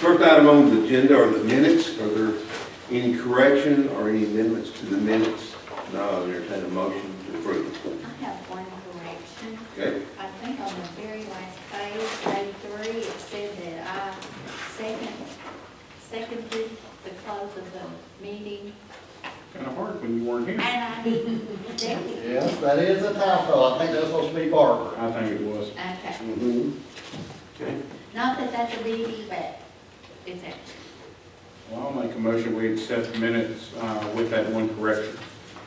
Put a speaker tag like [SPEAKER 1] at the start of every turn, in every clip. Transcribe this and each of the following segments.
[SPEAKER 1] First item on the agenda are the minutes. Are there any correction or any amendments to the minutes? No, I'll entertain a motion to approve.
[SPEAKER 2] I have one correction.
[SPEAKER 1] Okay,
[SPEAKER 2] I think on the very last page, page 3, it said that I seconded the close of the meeting,
[SPEAKER 3] Kind of hard when you weren't here.
[SPEAKER 2] and I didn't do it.
[SPEAKER 4] Yes, that is a typo. I think that's supposed to be Barbara.
[SPEAKER 3] I think it was.
[SPEAKER 2] Okay,
[SPEAKER 1] okay.
[SPEAKER 2] not that that's a biggie, but it's extra.
[SPEAKER 3] Well, I'll make a motion, we accept the minutes with that one correction.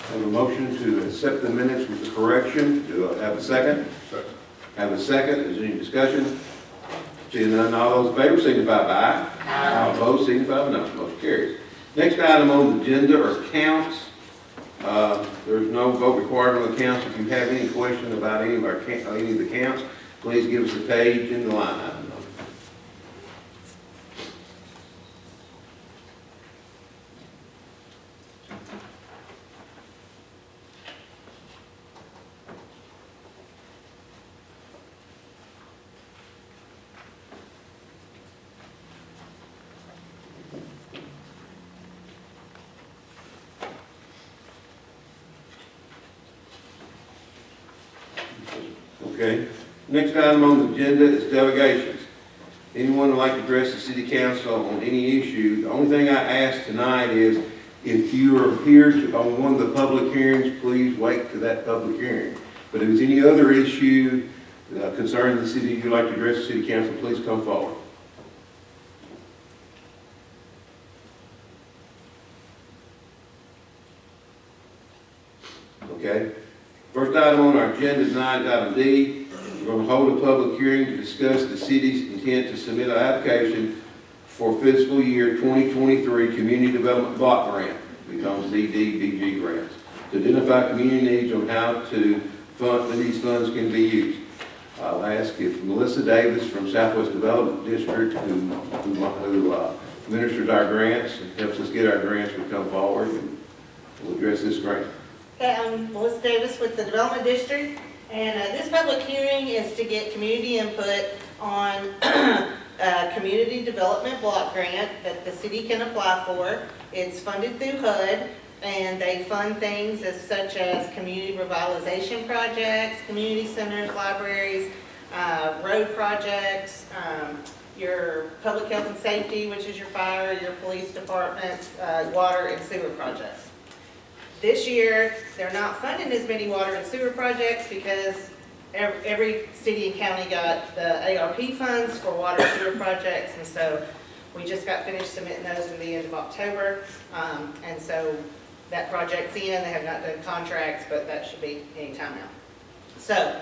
[SPEAKER 1] Have a motion to accept the minutes with the correction. Do I have a second?
[SPEAKER 3] Second.
[SPEAKER 1] Have a second. Is there any discussion? Seeing none, all those in favor signify by aye. All opposed signify by no. Motion carries. Next item on the agenda are counts. There's no vote required on the counts. If you have any question about any of the counts, please give us a page in the line item. Okay. Next item on the agenda is delegations. Anyone would like to address the city council on any issue? The only thing I ask tonight is if you are here on one of the public hearings, please wait to that public hearing. But if there's any other issue concerning the city you'd like to address the city council, please come forward. Okay. First item on our agenda is item D. We're going to hold a public hearing to discuss the city's intent to submit an application for fiscal year 2023 Community Development Block Grant, becomes DDBG grants, to identify community needs on how to fund, these funds can be used. I'll ask if Melissa Davis from Southwest Development District, who administers our grants and helps us get our grants, will come forward and we'll address this grant.
[SPEAKER 5] Okay, I'm Melissa Davis with the Development District, and this public hearing is to get community input on a community development block grant that the city can apply for. It's funded through HUD, and they fund things such as community revitalization projects, community centers, libraries, road projects, your public health and safety, which is your fire, your police department, water and sewer projects. This year, they're not funding as many water and sewer projects because every city and county got the ARP funds for water and sewer projects, and so we just got finished submitting those in the end of October, and so that project's in. They have not done contracts, but that should be any time now. So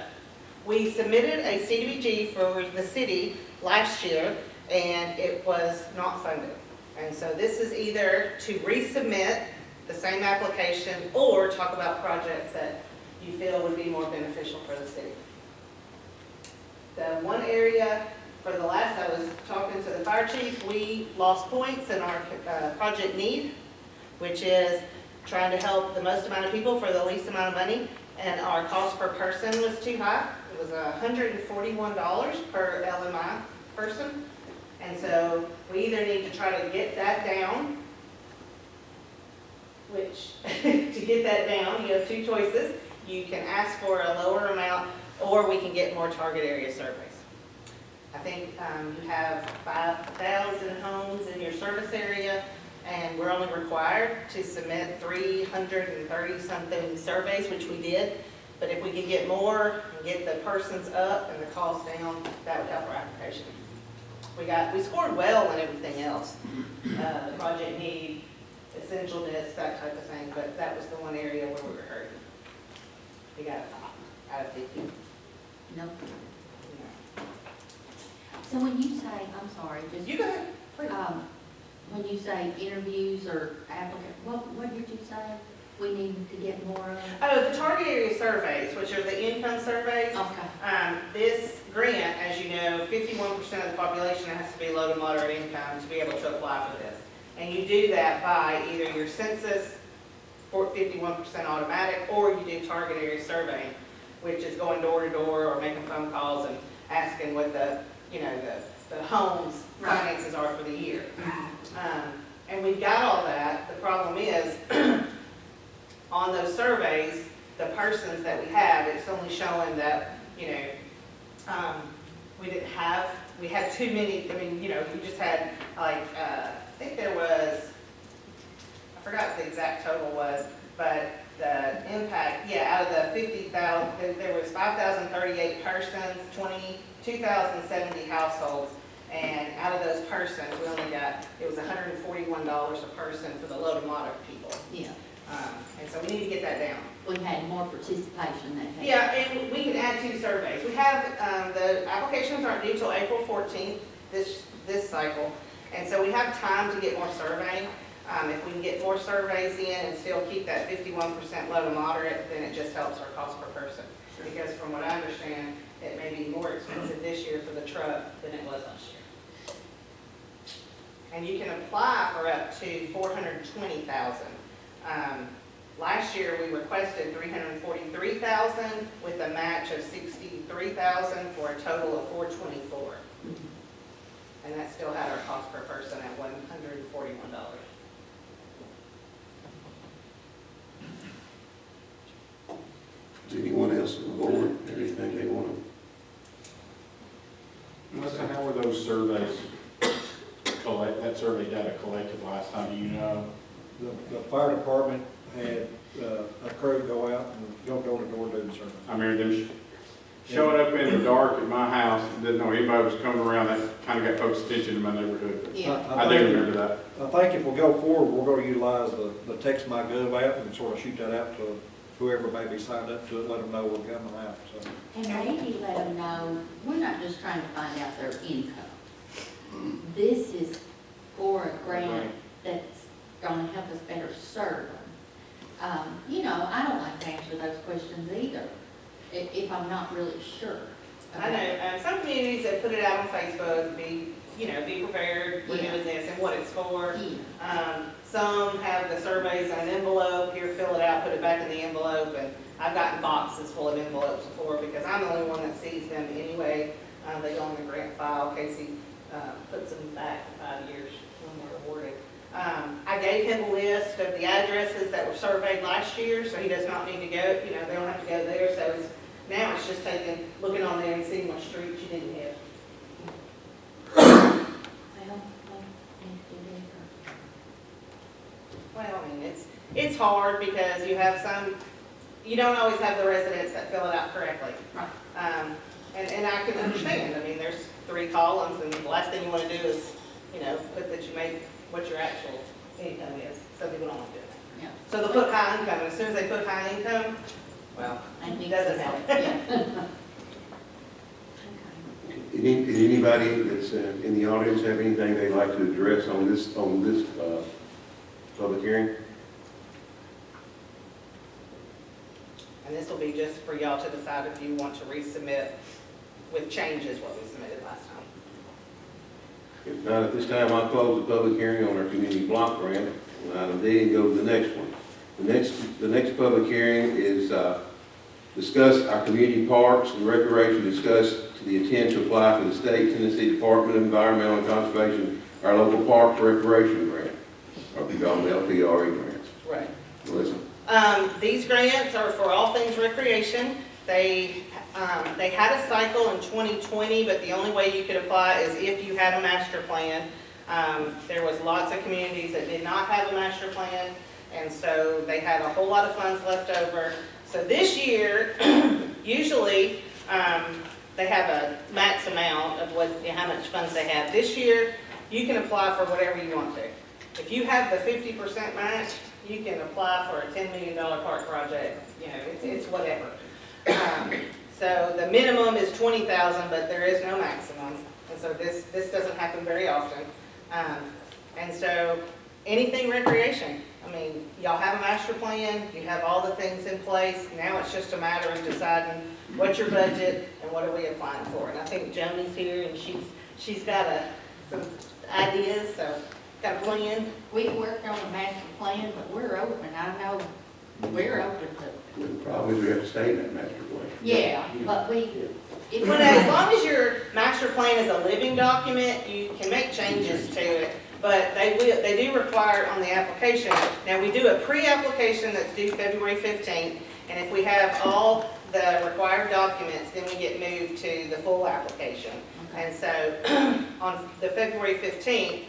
[SPEAKER 5] we submitted a CDBG for the city last year, and it was not funded. And so this is either to resubmit the same application or talk about projects that you feel would be more beneficial for the city. The one area, for the last, I was talking to the fire chief, we lost points in our project need, which is trying to help the most amount of people for the least amount of money, and our cost per person was too high. It was $141 per LMI person, and so we either need to try to get that down, which, to get that down, you have two choices. You can ask for a lower amount, or we can get more target area surveys. I think you have 5,000 homes in your service area, and we're only required to submit 330-something surveys, which we did. But if we could get more and get the persons up and the cost down, that would help our application. We scored well in everything else. The project need, essentialness, that type of thing, but that was the one area where we were hurting. We got out of 50.
[SPEAKER 2] Nope. So when you say, I'm sorry, just.
[SPEAKER 5] You go ahead, please.
[SPEAKER 2] When you say interviews or applicant, what did you say we need to get more of?
[SPEAKER 5] Oh, the target area surveys, which are the income surveys.
[SPEAKER 2] Okay.
[SPEAKER 5] This grant, as you know, 51% of the population has to be low to moderate income to be able to apply for this. And you do that by either your census, for 51% automatic, or you do target area surveying, which is going door to door or making phone calls and asking what the the home's finances are for the year. And we've got all that. The problem is, on those surveys, the persons that we have, it's only showing that, we had too many, we just had like, I think there was, I forgot what the exact total was, but the impact, out of the 50,000, there was 5,038 persons, 2,070 households, and out of those persons, we only got, it was $141 a person for the low to moderate people.
[SPEAKER 2] Yeah,
[SPEAKER 5] And so we need to get that down.
[SPEAKER 2] we had more participation that day.
[SPEAKER 5] Yeah, and we can add 2 surveys. We have, the applications aren't due till April 14th, this cycle. And so we have time to get more surveying. If we can get more surveys in and still keep that 51% low to moderate, then it just helps our cost per person. Because from what I understand, it may be more expensive this year for the truck than it was last year. And you can apply for up to $420,000. Last year, we requested $343,000 with a match of $63,000 for a total of $424,000. And that still had our cost per person at $141.
[SPEAKER 1] Does anyone else on the board, anything they want
[SPEAKER 3] Melissa, how were those surveys that survey data collected last time, do you know?
[SPEAKER 6] The fire department had a crew go out and go door to door doing the survey.
[SPEAKER 3] I remember them showing up in the dark at my house, didn't know anybody was coming around, that kind of got folks' attention in my neighborhood.
[SPEAKER 2] Yeah.
[SPEAKER 3] I do remember that.
[SPEAKER 6] I think if we go forward, we're going to utilize the Text My Gov app and sort of shoot that out to whoever may be signed up to it, let them know we're coming out, so.
[SPEAKER 2] And maybe let them know, we're not just trying to find out their income. This is for a grant that's gonna help us better serve them. I don't like to answer those questions either, if I'm not really sure.
[SPEAKER 5] I know, some communities have put it out on Facebook, be prepared, we're doing this and what it's for.
[SPEAKER 2] Yeah.
[SPEAKER 5] Some have the surveys in an envelope, here, fill it out, put it back in the envelope, and I've gotten boxes full of envelopes before because I'm the only one that sees them anyway. They go in the grant file, Casey puts them back for 5 years when we're awarded. I gave him a list of the addresses that were surveyed last year, so he does not need to go, they don't have to go there, so now it's just looking on there and seeing what streets you didn't hit. Well, it's hard because you don't always have the residents that fill it out correctly.
[SPEAKER 2] Right.
[SPEAKER 5] And I can understand, there's 3 columns, and the last thing you want to do is, put that you make what your actual income is. Some people don't want to do that.
[SPEAKER 2] Yeah.
[SPEAKER 5] So they'll put high income, and as soon as they put high income, well, it doesn't help.
[SPEAKER 2] Yeah.
[SPEAKER 1] to? Did anybody that's in the audience have anything they'd like to address on this public hearing?
[SPEAKER 5] And this will be just for y'all to decide if you want to resubmit with changes what we submitted last time.
[SPEAKER 1] If not, at this time, I'll close the public hearing on our community block grant, on item D, and go to the next one. The next public hearing is discuss our community parks and recreation, discuss to the intent to apply for the state Tennessee Department of Environmental and Conservation, our local parks recreation grant, or we call them LPRE grants.
[SPEAKER 5] Right.
[SPEAKER 1] Melissa?
[SPEAKER 5] These grants are for all things recreation. They had a cycle in 2020, but the only way you could apply is if you had a master plan. There was lots of communities that did not have a master plan, and so they had a whole lot of funds left over. So this year, usually, they have a max amount of how much funds they have. This year, you can apply for whatever you want to. If you have the 50% match, you can apply for a $10 million park project. It's whatever. So the minimum is $20,000, but there is no maximum. And so this doesn't happen very often. And so anything recreation. Y'all have a master plan, you have all the things in place. Now it's just a matter of deciding what's your budget and what are we applying for. And I think Joni's here and she's got some ideas, so got a plan.
[SPEAKER 2] We worked on a master plan, but we're open. I know we're open to,
[SPEAKER 1] The problem is we have to stay in that master plan.
[SPEAKER 2] yeah, but if
[SPEAKER 5] Well, as long as your master plan is a living document, you can make changes to it, but they do require it on the application. Now, we do a pre-application that's due February 15th, and if we have all the required documents, then we get moved to the full application. And so, on the February 15th,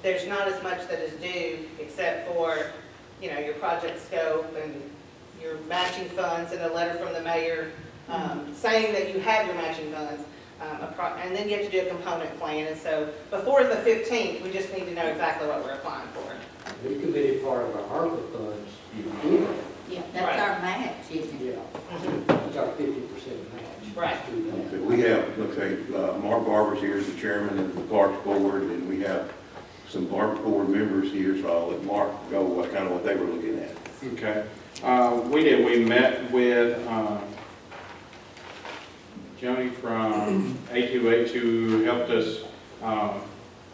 [SPEAKER 5] there's not as much that is due, except for, you know, your project scope and your matching funds and a letter from the mayor saying that you have your matching funds, and then you have to do a component plan. And so before the 15th, we just need to know exactly what we're applying for.
[SPEAKER 7] We committed part of our ARPA funds, you did,
[SPEAKER 2] yeah, that's our match, isn't it?
[SPEAKER 7] yeah, it's our 50% match.
[SPEAKER 5] Right.
[SPEAKER 1] Okay, we have, okay, Mark Barber's here as the chairman of the Parks Board, and we have some Parks Board members here, so I'll let Mark go what they were looking at.
[SPEAKER 3] Okay. We met with Joni from A2H who helped us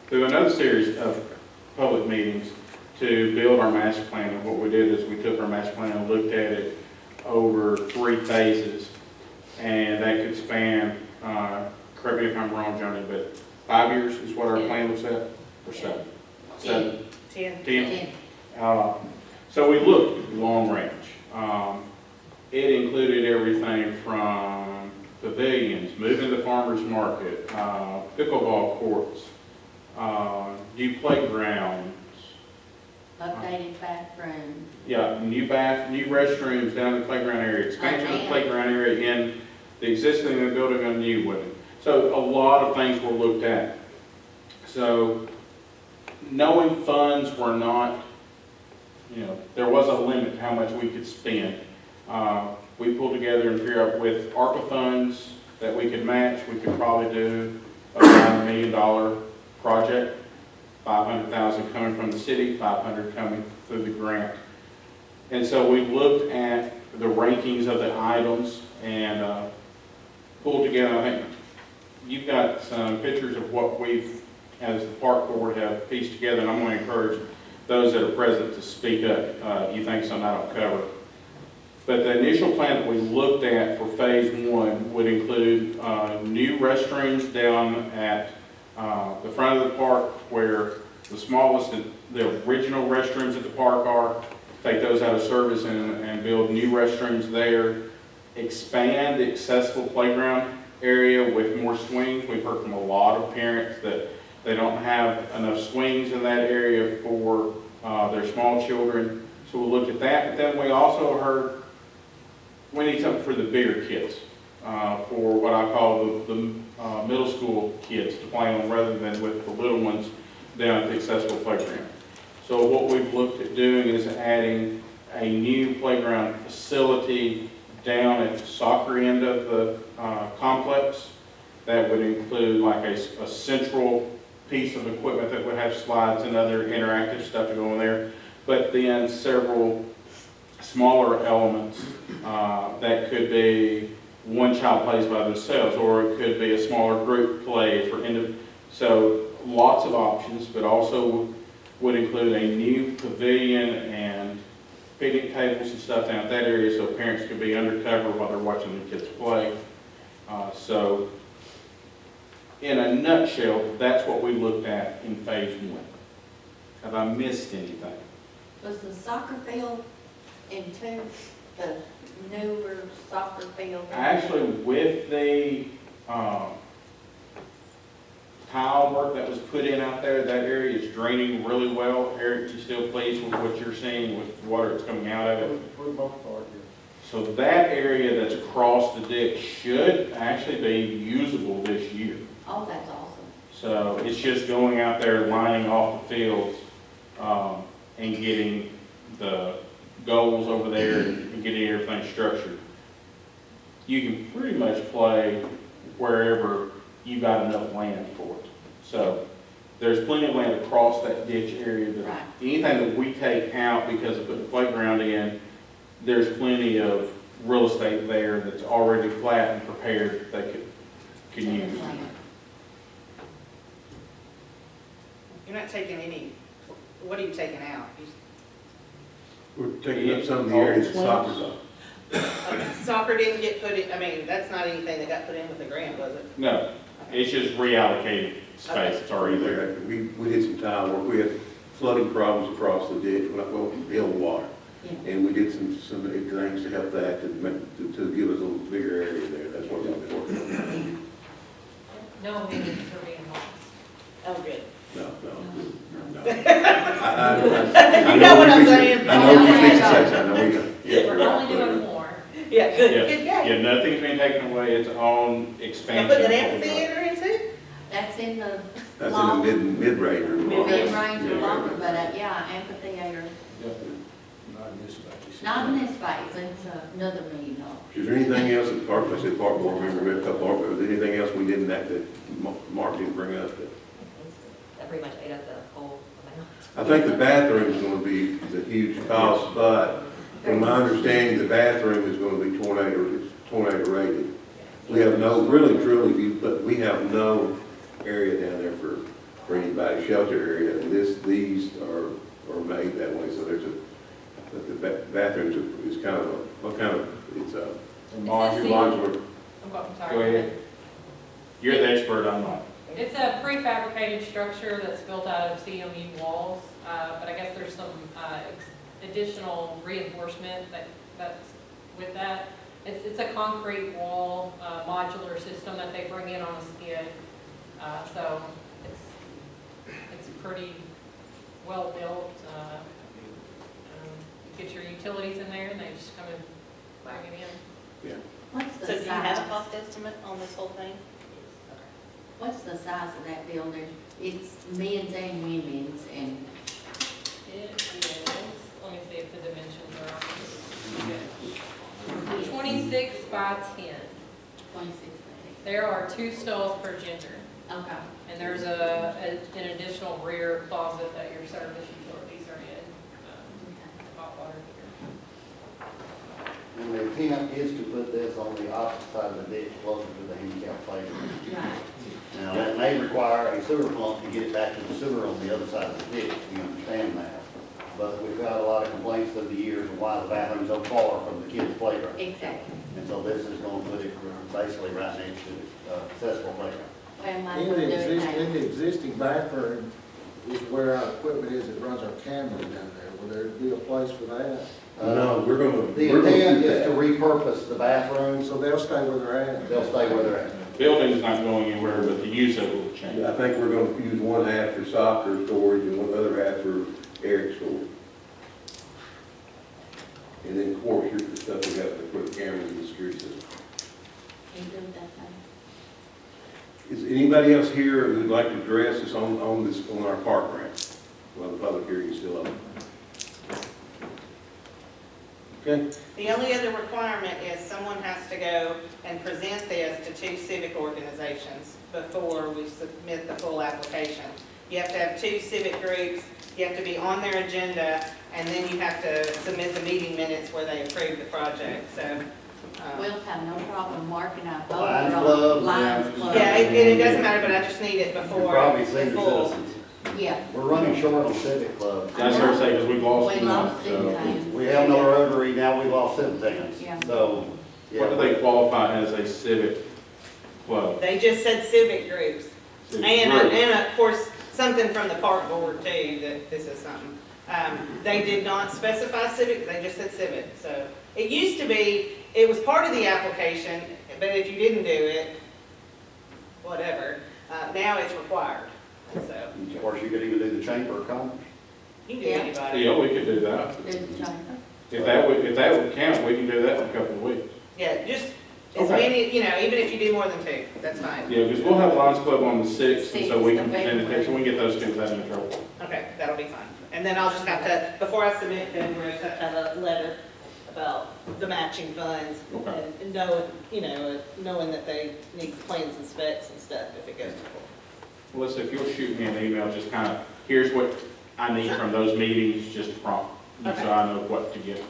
[SPEAKER 3] through another series of public meetings to build our master plan. And what we did is we took our master plan and looked at it over 3 phases. And that could span, correct me if I'm wrong, Joni, but 5 years is what our plan was at, or 7? 7?
[SPEAKER 5] 10.
[SPEAKER 3] 10. So we looked at long range. It included everything from pavilions, moving the farmer's market, pickleball courts, new playgrounds,
[SPEAKER 2] Updated bathroom,
[SPEAKER 3] yeah, new restrooms down in the playground area, expansion of the playground area in the existing building and new one. So a lot of things were looked at. So knowing funds were not, you know, there was a limit to how much we could spend. We pulled together and figured out with ARPA funds that we could match, we could probably do a $9 million project. 500,000 coming from the city, 500 coming through the grant. And so we looked at the rankings of the items and pulled together, I think you've got some pictures of what we've, as the park board, have pieced together, and I'm going to encourage those that are present to speak up. You think something I don't cover. But the initial plan that we looked at for phase 1 would include new restrooms down at the front of the park where the smallest, the original restrooms at the park are, take those out of service and build new restrooms there, expand the accessible playground area with more swings. We've heard from a lot of parents that they don't have enough swings in that area for their small children. So we'll look at that. But then we also heard we need something for the bigger kids, for what I call the middle school kids to play on rather than with the little ones down at the accessible playground. So what we've looked at doing is adding a new playground facility down at the soccer end of the complex. That would include like a central piece of equipment that would have slides and other interactive stuff to go in there, but then several smaller elements that could be one child plays by themselves, or it could be a smaller group play for so lots of options, but also would include a new pavilion and picnic tables and stuff down at that area so parents could be undercover while they're watching the kids play. So in a nutshell, that's what we looked at in phase 1. Have I missed anything?
[SPEAKER 2] was the soccer field into the newer soccer field?
[SPEAKER 3] Actually, with the tile work that was put in out there, that area is draining really well. Eric, you still pleased with what you're seeing with the water that's coming out of it?
[SPEAKER 6] For the most part, yeah.
[SPEAKER 3] So that area that's across the ditch should actually be usable this year.
[SPEAKER 2] Oh, that's awesome.
[SPEAKER 3] So it's just going out there, lining off the fields, and getting the goals over there and getting everything structured. You can pretty much play wherever you got enough land for it. So there's plenty of land across that ditch area. That
[SPEAKER 2] Right.
[SPEAKER 3] anything that we take out because of putting the playground in, there's plenty of real estate there that's already flat and prepared that they could use.
[SPEAKER 5] You're not taking any, what are you taking out?
[SPEAKER 1] We're taking up some of the areas that soccer's on.
[SPEAKER 5] Soccer didn't get put in, I mean, that's not anything that got put in with the grant, was it?
[SPEAKER 3] No, it's just reallocated space, it's already there.
[SPEAKER 1] We did some tile work, we had flooding problems across the ditch, well, hill water.
[SPEAKER 2] Yeah.
[SPEAKER 1] And we did some things to help that, to give us a little bigger area there, that's what we've been working on.
[SPEAKER 8] No meetings for being lost.
[SPEAKER 5] Oh, good.
[SPEAKER 1] No, no.
[SPEAKER 5] You know what I'm saying?
[SPEAKER 1] I know what you're fixing to say, I know we got.
[SPEAKER 8] We're only doing more.
[SPEAKER 5] Yeah, good,
[SPEAKER 3] Yeah,
[SPEAKER 5] good guy.
[SPEAKER 3] yeah, nothing's being taken away, it's on
[SPEAKER 5] And
[SPEAKER 3] expansion.
[SPEAKER 5] put an amphitheater in too?
[SPEAKER 2] That's in the
[SPEAKER 1] That's in the mid-range.
[SPEAKER 2] mid-range or longer, but yeah, amphitheater,
[SPEAKER 7] Not in this space.
[SPEAKER 2] not in this space, it's another $1 million.
[SPEAKER 1] Is there anything else that I said park board member, we had a couple of, is there anything else we didn't have that Mark didn't bring up?
[SPEAKER 8] That pretty much ate up the whole amount.
[SPEAKER 1] I think the bathroom is gonna be a huge cost, but from my understanding, the bathroom is gonna be tornado rated. We have no, really truly, but we have no area down there for anybody, shelter area, and these are made that way, so there's the bathroom is kind of what kind of, it's a modular.
[SPEAKER 8] I'm sorry.
[SPEAKER 3] Go ahead. You're the expert on that.
[SPEAKER 8] It's a prefabricated structure that's built out of CMU walls, but I guess there's some additional reinforcement that's with that. It's a concrete wall, modular system that they bring in on a skid. So it's pretty well built. You get your utilities in there and they just come and bring it in.
[SPEAKER 2] What's the
[SPEAKER 5] So do you have a
[SPEAKER 2] size?
[SPEAKER 5] cost estimate on this whole thing?
[SPEAKER 2] What's the size of that building? It's men's and women's, and
[SPEAKER 8] It is, let me see if the dimensions are on this. 26 by 10.
[SPEAKER 2] 26.
[SPEAKER 8] There are 2 stalls per gender.
[SPEAKER 2] Okay.
[SPEAKER 8] And there's an additional rear closet that your service utilities are in, hot water heater.
[SPEAKER 4] And the intent is to put this on the opposite side of the ditch, closer to the handicap playground.
[SPEAKER 2] Right.
[SPEAKER 4] Now, that may require a sewer pump to get it back to the sewer on the other side of the ditch, we understand that. But we've got a lot of complaints over the years of why the bathroom's so far from the kids' playground.
[SPEAKER 2] Exactly.
[SPEAKER 4] And so this is gonna put it basically right next to the accessible playground.
[SPEAKER 2] Well, my
[SPEAKER 9] In
[SPEAKER 2] brother
[SPEAKER 9] the existing bathroom is where our equipment is that runs our cameras down there. Will there be a place for that?
[SPEAKER 1] No,
[SPEAKER 4] The
[SPEAKER 1] we're gonna
[SPEAKER 4] intent
[SPEAKER 1] do
[SPEAKER 4] is to
[SPEAKER 1] that.
[SPEAKER 4] repurpose the bathrooms,
[SPEAKER 9] So they'll stay where they're at?
[SPEAKER 4] they'll stay where they're at.
[SPEAKER 3] Building's not going anywhere, but the use of it will change.
[SPEAKER 1] I think we're gonna use one half for soccer storage and one other half for Eric's storage. And then, of course, here's the stuff we got to put cameras in the security system.
[SPEAKER 2] Can you do that thing?
[SPEAKER 1] Is anybody else here who'd like to address us on our park grant? Well, the public hearing is still open. Okay,
[SPEAKER 5] The only other requirement is someone has to go and present this to 2 civic organizations before we submit the full application. You have to have 2 civic groups, you have to be on their agenda, and then you have to submit the meeting minutes where they approve the project, so.
[SPEAKER 2] We'll have no problem marking our vote
[SPEAKER 4] Lions
[SPEAKER 2] on
[SPEAKER 4] Club,
[SPEAKER 2] Lions
[SPEAKER 4] yeah.
[SPEAKER 2] Club.
[SPEAKER 5] Yeah, it doesn't matter, but I just need it
[SPEAKER 4] You're
[SPEAKER 5] before
[SPEAKER 4] probably
[SPEAKER 5] the
[SPEAKER 4] senior
[SPEAKER 5] full.
[SPEAKER 4] citizens.
[SPEAKER 2] Yeah.
[SPEAKER 4] We're running short on civic clubs.
[SPEAKER 3] That's what I say, because we've lost
[SPEAKER 2] We
[SPEAKER 3] enough,
[SPEAKER 2] lost
[SPEAKER 3] so.
[SPEAKER 2] 10
[SPEAKER 4] We have no Rotary, now we've lost 7 towns.
[SPEAKER 2] Yeah.
[SPEAKER 4] So,
[SPEAKER 3] What do they qualify as a civic club?
[SPEAKER 5] They just said civic groups.
[SPEAKER 3] Civic
[SPEAKER 5] And,
[SPEAKER 3] group.
[SPEAKER 5] and of course, something from the park board too, that this is something. They did not specify civic, they just said civic, so. It used to be, it was part of the application, but if you didn't do it, whatever, now it's required, so.
[SPEAKER 4] of course, you could even do the Chamber of Commerce.
[SPEAKER 5] You can do
[SPEAKER 2] Yeah.
[SPEAKER 5] anybody.
[SPEAKER 3] Yeah, we could do that.
[SPEAKER 2] Do the chamber.
[SPEAKER 3] If that would count, we can do that in a couple of weeks.
[SPEAKER 5] Yeah, just as
[SPEAKER 3] Okay.
[SPEAKER 5] many, even if you do more than 2, that's fine.
[SPEAKER 3] Yeah, because we'll have Lions Club on the 6th, and so we can
[SPEAKER 2] 6th of
[SPEAKER 3] present it there, so we
[SPEAKER 2] February.
[SPEAKER 3] can get those two without any trouble.
[SPEAKER 5] Okay, that'll be fine. And then I'll just have to, before I submit, then we're going to have a letter about the matching funds.
[SPEAKER 3] Okay.
[SPEAKER 5] And knowing that they need plans and specs and stuff if it goes to court.
[SPEAKER 3] Melissa, if you'll shoot me an email, just kind of, here's what I need from those meetings, just to prompt, me,
[SPEAKER 5] Okay.
[SPEAKER 3] so I know what to get.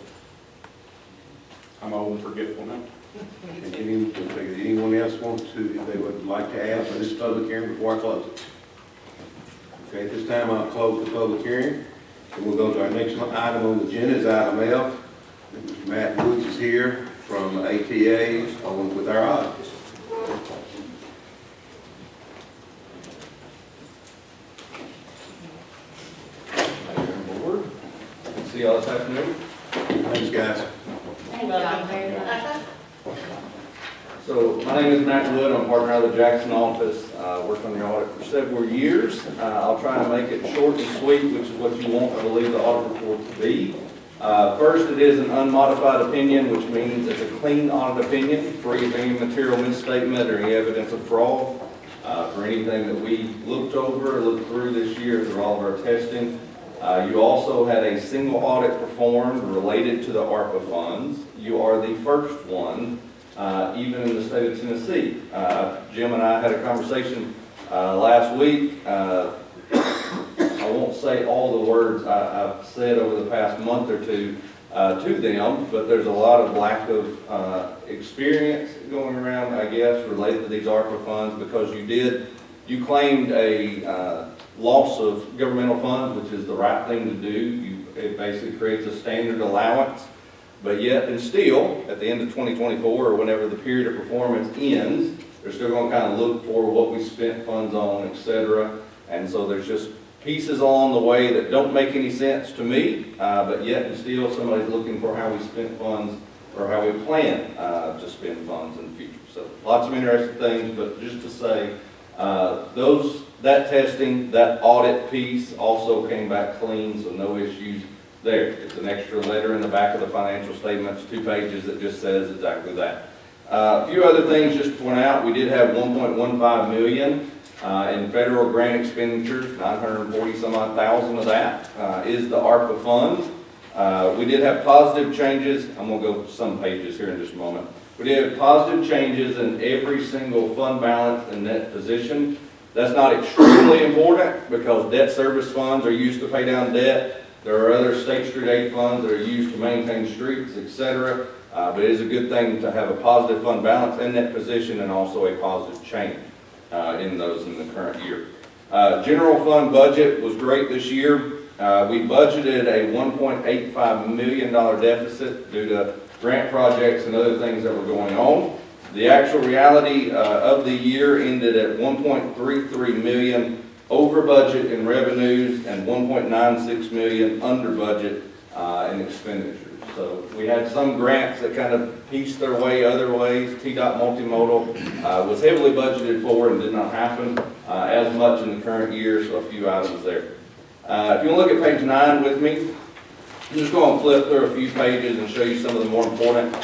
[SPEAKER 3] I'm old and forgetful now.
[SPEAKER 1] and anyone else want to, if they would like to add to this public hearing before I close it? Okay, at this time I'll close the public hearing. And we'll go to our next item on the agenda, is item F. Mr. Matt Woods is here from ATA along with our auditors.
[SPEAKER 10] Board. See y'all this afternoon.
[SPEAKER 1] Thanks, guys.
[SPEAKER 2] Thank y'all very much.
[SPEAKER 10] So my name is Matt Wood. I'm partner out of the Jackson office. Worked on the audit for several years. I'll try to make it short and sweet, which is what you want, I believe, the audit report to be. First, it is an unmodified opinion, which means it's a clean audit opinion, free of any material misstatement or any evidence of fraud. For anything that we looked over, looked through this year through all of our testing. You also had a single audit performed related to the ARPA funds. You are the first one, even in the state of Tennessee. Jim and I had a conversation last week. I won't say all the words I've said over the past month or two to them, but there's a lot of lack of experience going around, I guess, related to these ARPA funds, because you claimed a loss of governmental funds, which is the right thing to do. It basically creates a standard allowance, but yet and still, at the end of 2024, or whenever the period of performance ends, they're still going to kind of look for what we spent funds on, et cetera. And so there's just pieces along the way that don't make any sense to me, but yet and still somebody's looking for how we spent funds or how we plan to spend funds in the future. So lots of interesting things, but just to say, that testing, that audit piece also came back clean, so no issues there. It's an extra letter in the back of the financial statements, 2 pages that just says exactly that. A few other things just to point out, we did have $1.15 million in federal grant expenditures. 940 some odd thousand of that is the ARPA funds. We did have positive changes. I'm going to go some pages here in just a moment. We did have positive changes in every single fund balance and net position. That's not extremely important because debt service funds are used to pay down debt. There are other state street aid funds that are used to maintain streets, etc. But it is a good thing to have a positive fund balance in that position and also a positive change in those in the current year. General fund budget was great this year. We budgeted a $1.85 million deficit due to grant projects and other things that were going on. The actual reality of the year ended at $1.33 million over budget in revenues and $1.96 million under budget in expenditures. So we had some grants that kind of pieced their way other ways. TDOT multimodal was heavily budgeted for and did not happen as much in the current year, so a few items there. If you look at page 9 with me, I'm just going to flip through a few pages and show you some of the more important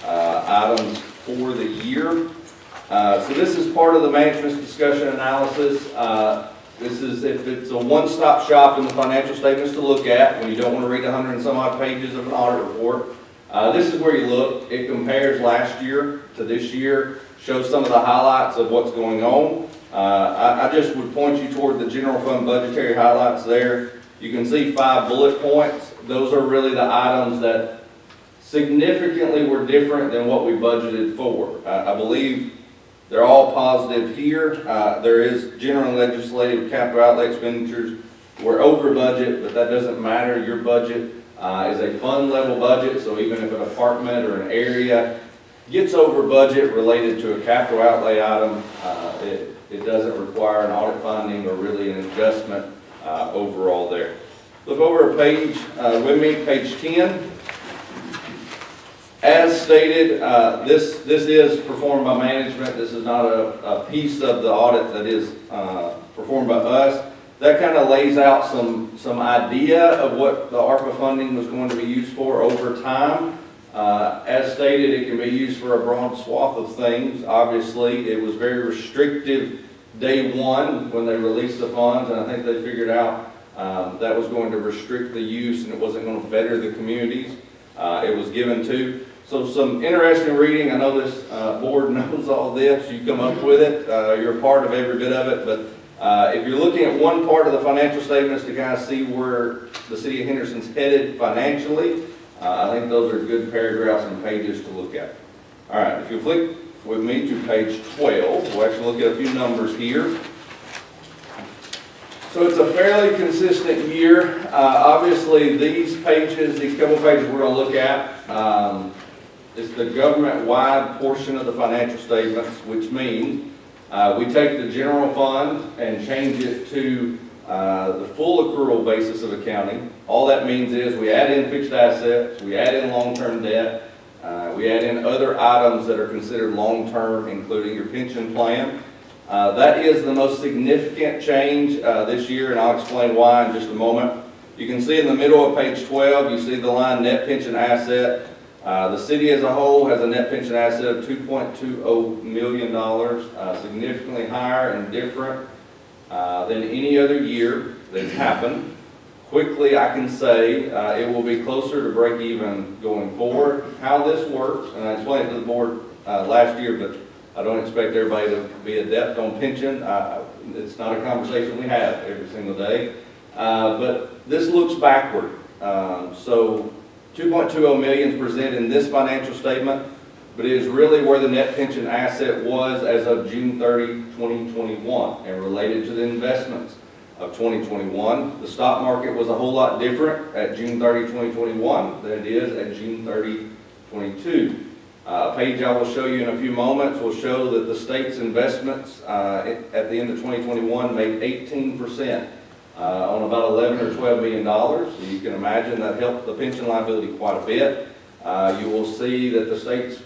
[SPEAKER 10] items for the year. So this is part of the management's discussion analysis. This is if it's a one-stop shop in the financial statements to look at when you don't want to read 100 and some odd pages of an audit report. This is where you look. It compares last year to this year, shows some of the highlights of what's going on. I just would point you toward the general fund budgetary highlights there. You can see 5 bullet points. Those are really the items that significantly were different than what we budgeted for. I believe they're all positive here. There is general legislative capital outlay expenditures. We're over budget, but that doesn't matter. Your budget is a fund level budget, so even if an department or an area gets over budget related to a capital outlay item, it doesn't require an audit finding or really an adjustment overall there. Look over a page with me, page 10. As stated, this is performed by management. This is not a piece of the audit that is performed by us. That kind of lays out some idea of what the ARPA funding was going to be used for over time. As stated, it can be used for a broad swath of things. Obviously, it was very restrictive day one when they released the funds, and I think they figured out that was going to restrict the use and it wasn't going to better the communities it was given to. So some interesting reading. I know this board knows all this. You come up with it. You're a part of every bit of it. But if you're looking at one part of the financial statements to kind of see where the city of Henderson's headed financially, I think those are good paragraphs and pages to look at. All right, if you flick with me to page 12, we'll actually look at a few numbers here. So it's a fairly consistent year. Obviously, these couple pages we're going to look at, is the government-wide portion of the financial statements, which means we take the general fund and change it to the full accrual basis of accounting. All that means is we add in fixed assets, we add in long-term debt, we add in other items that are considered long-term, including your pension plan. That is the most significant change this year, and I'll explain why in just a moment. You can see in the middle of page 12, you see the line net pension asset. The city as a whole has a net pension asset of $2.20 million, significantly higher and different than any other year that's happened. Quickly, I can say it will be closer to break even going forward. How this works, and I explained it to the board last year, but I don't expect everybody to be adept on pension. It's not a conversation we have every single day. But this looks backward. So 2.20 million is presented in this financial statement, but it is really where the net pension asset was as of June 30, 2021, and related to the investments of 2021. The stock market was a whole lot different at June 30, 2021 than it is at June 30, 22. A page I will show you in a few moments will show that the state's investments at the end of 2021 made 18% on about $11 or $12 million. So you can imagine that helped the pension liability quite a bit. You will see that the state's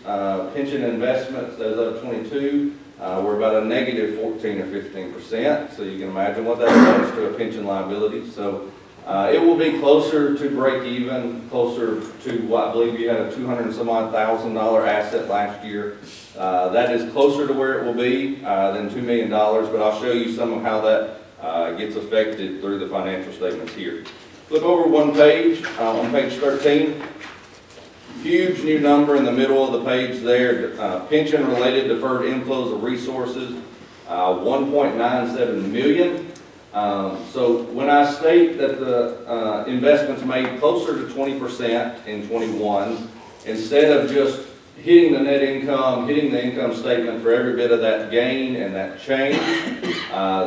[SPEAKER 10] pension investments as of 22 were about a negative 14 or 15%. So you can imagine what that does to a pension liability. So it will be closer to break even, closer to what I believe you had a $200,000 asset last year. That is closer to where it will be than $2 million, but I'll show you some of how that gets affected through the financial statements here. Flip over one page, on page 13. Huge new number in the middle of the page there, pension-related deferred inflows of resources, 1.97 million. So when I state that the investments made closer to 20% in 21, instead of just hitting the net income, hitting the income statement for every bit of that gain and that change,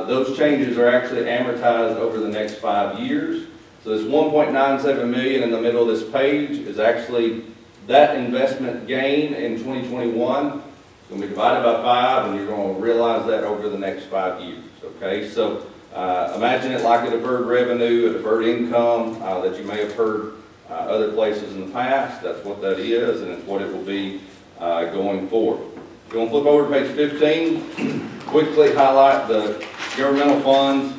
[SPEAKER 10] those changes are actually amortized over the next 5 years. So this 1.97 million in the middle of this page is actually that investment gain in 2021 going to be divided by 5, and you're going to realize that over the next 5 years. Okay, so imagine it like a deferred revenue, a deferred income that you may have heard other places in the past. That's what that is, and it's what it will be going forward. If you want to flip over to page 15, quickly highlight the governmental funds.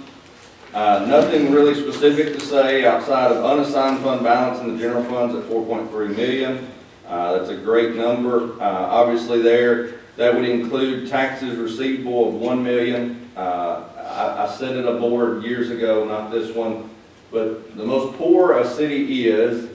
[SPEAKER 10] Nothing really specific to say outside of unassigned fund balance in the general funds at 4.3 million. That's a great number. Obviously that would include taxes receivable of 1 million. I said it aboard years ago, not this one, but the most poor a city is,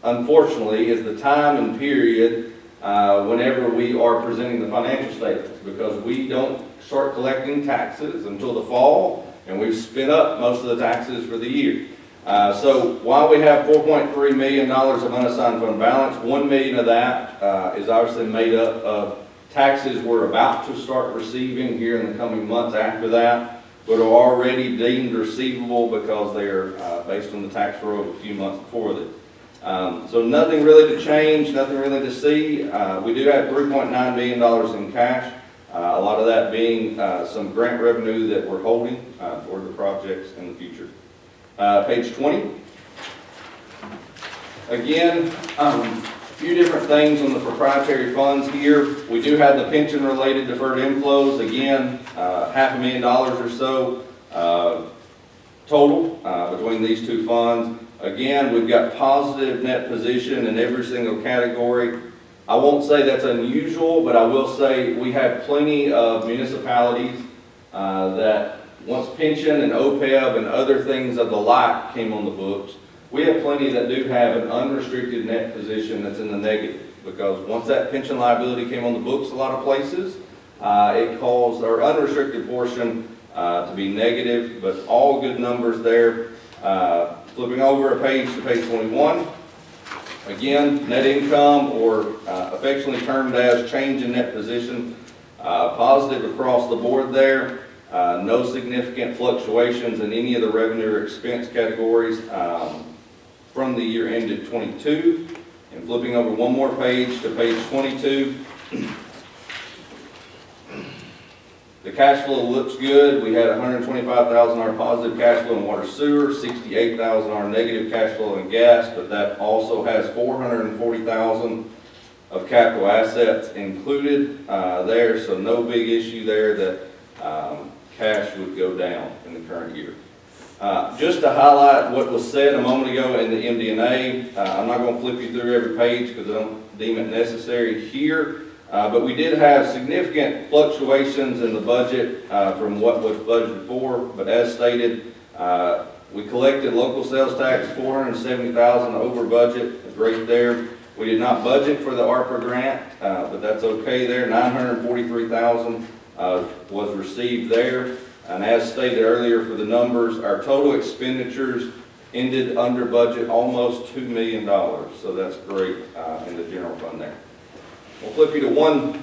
[SPEAKER 10] unfortunately, is the time and period whenever we are presenting the financial statements, because we don't start collecting taxes until the fall, and we've spent up most of the taxes for the year. So while we have $4.3 million of unassigned fund balance, 1 million of that is obviously made up of taxes we're about to start receiving here in the coming months after that, but are already deemed receivable because they are based on the tax roll of a few months before that. So nothing really to change, nothing really to see. We do have $3.9 million in cash, a lot of that being some grant revenue that we're holding toward the projects in the future. Page 20. Again, a few different things on the proprietary funds here. We do have the pension-related deferred inflows. Again, $500,000 or so total between these two funds. Again, we've got positive net position in every single category. I won't say that's unusual, but I will say we have plenty of municipalities that once pension and OPEB and other things of the like came on the books, we have plenty that do have an unrestricted net position that's in the negative, because once that pension liability came on the books a lot of places, it caused our unrestricted portion to be negative, but all good numbers there. Flipping over a page to page 21. Again, net income, or affectionately termed as change in net position, positive across the board there. No significant fluctuations in any of the revenue or expense categories from the year ended 22. And flipping over one more page to page 22, the cash flow looks good. We had $125,000 positive cash flow in water sewer, $68,000 negative cash flow in gas, but that also has $440,000 of capital assets included there, so no big issue there that cash would go down in the current year. Just to highlight what was said a moment ago in the MD&A, I'm not going to flip you through every page because I don't deem it necessary here, but we did have significant fluctuations in the budget from what was budgeted for, but as stated, we collected local sales tax $470,000 over budget, right there. We did not budget for the ARPA grant, but that's okay there. $943,000 was received there. And as stated earlier for the numbers, our total expenditures ended under budget almost $2 million. So that's great in the general fund there. We'll flip you to one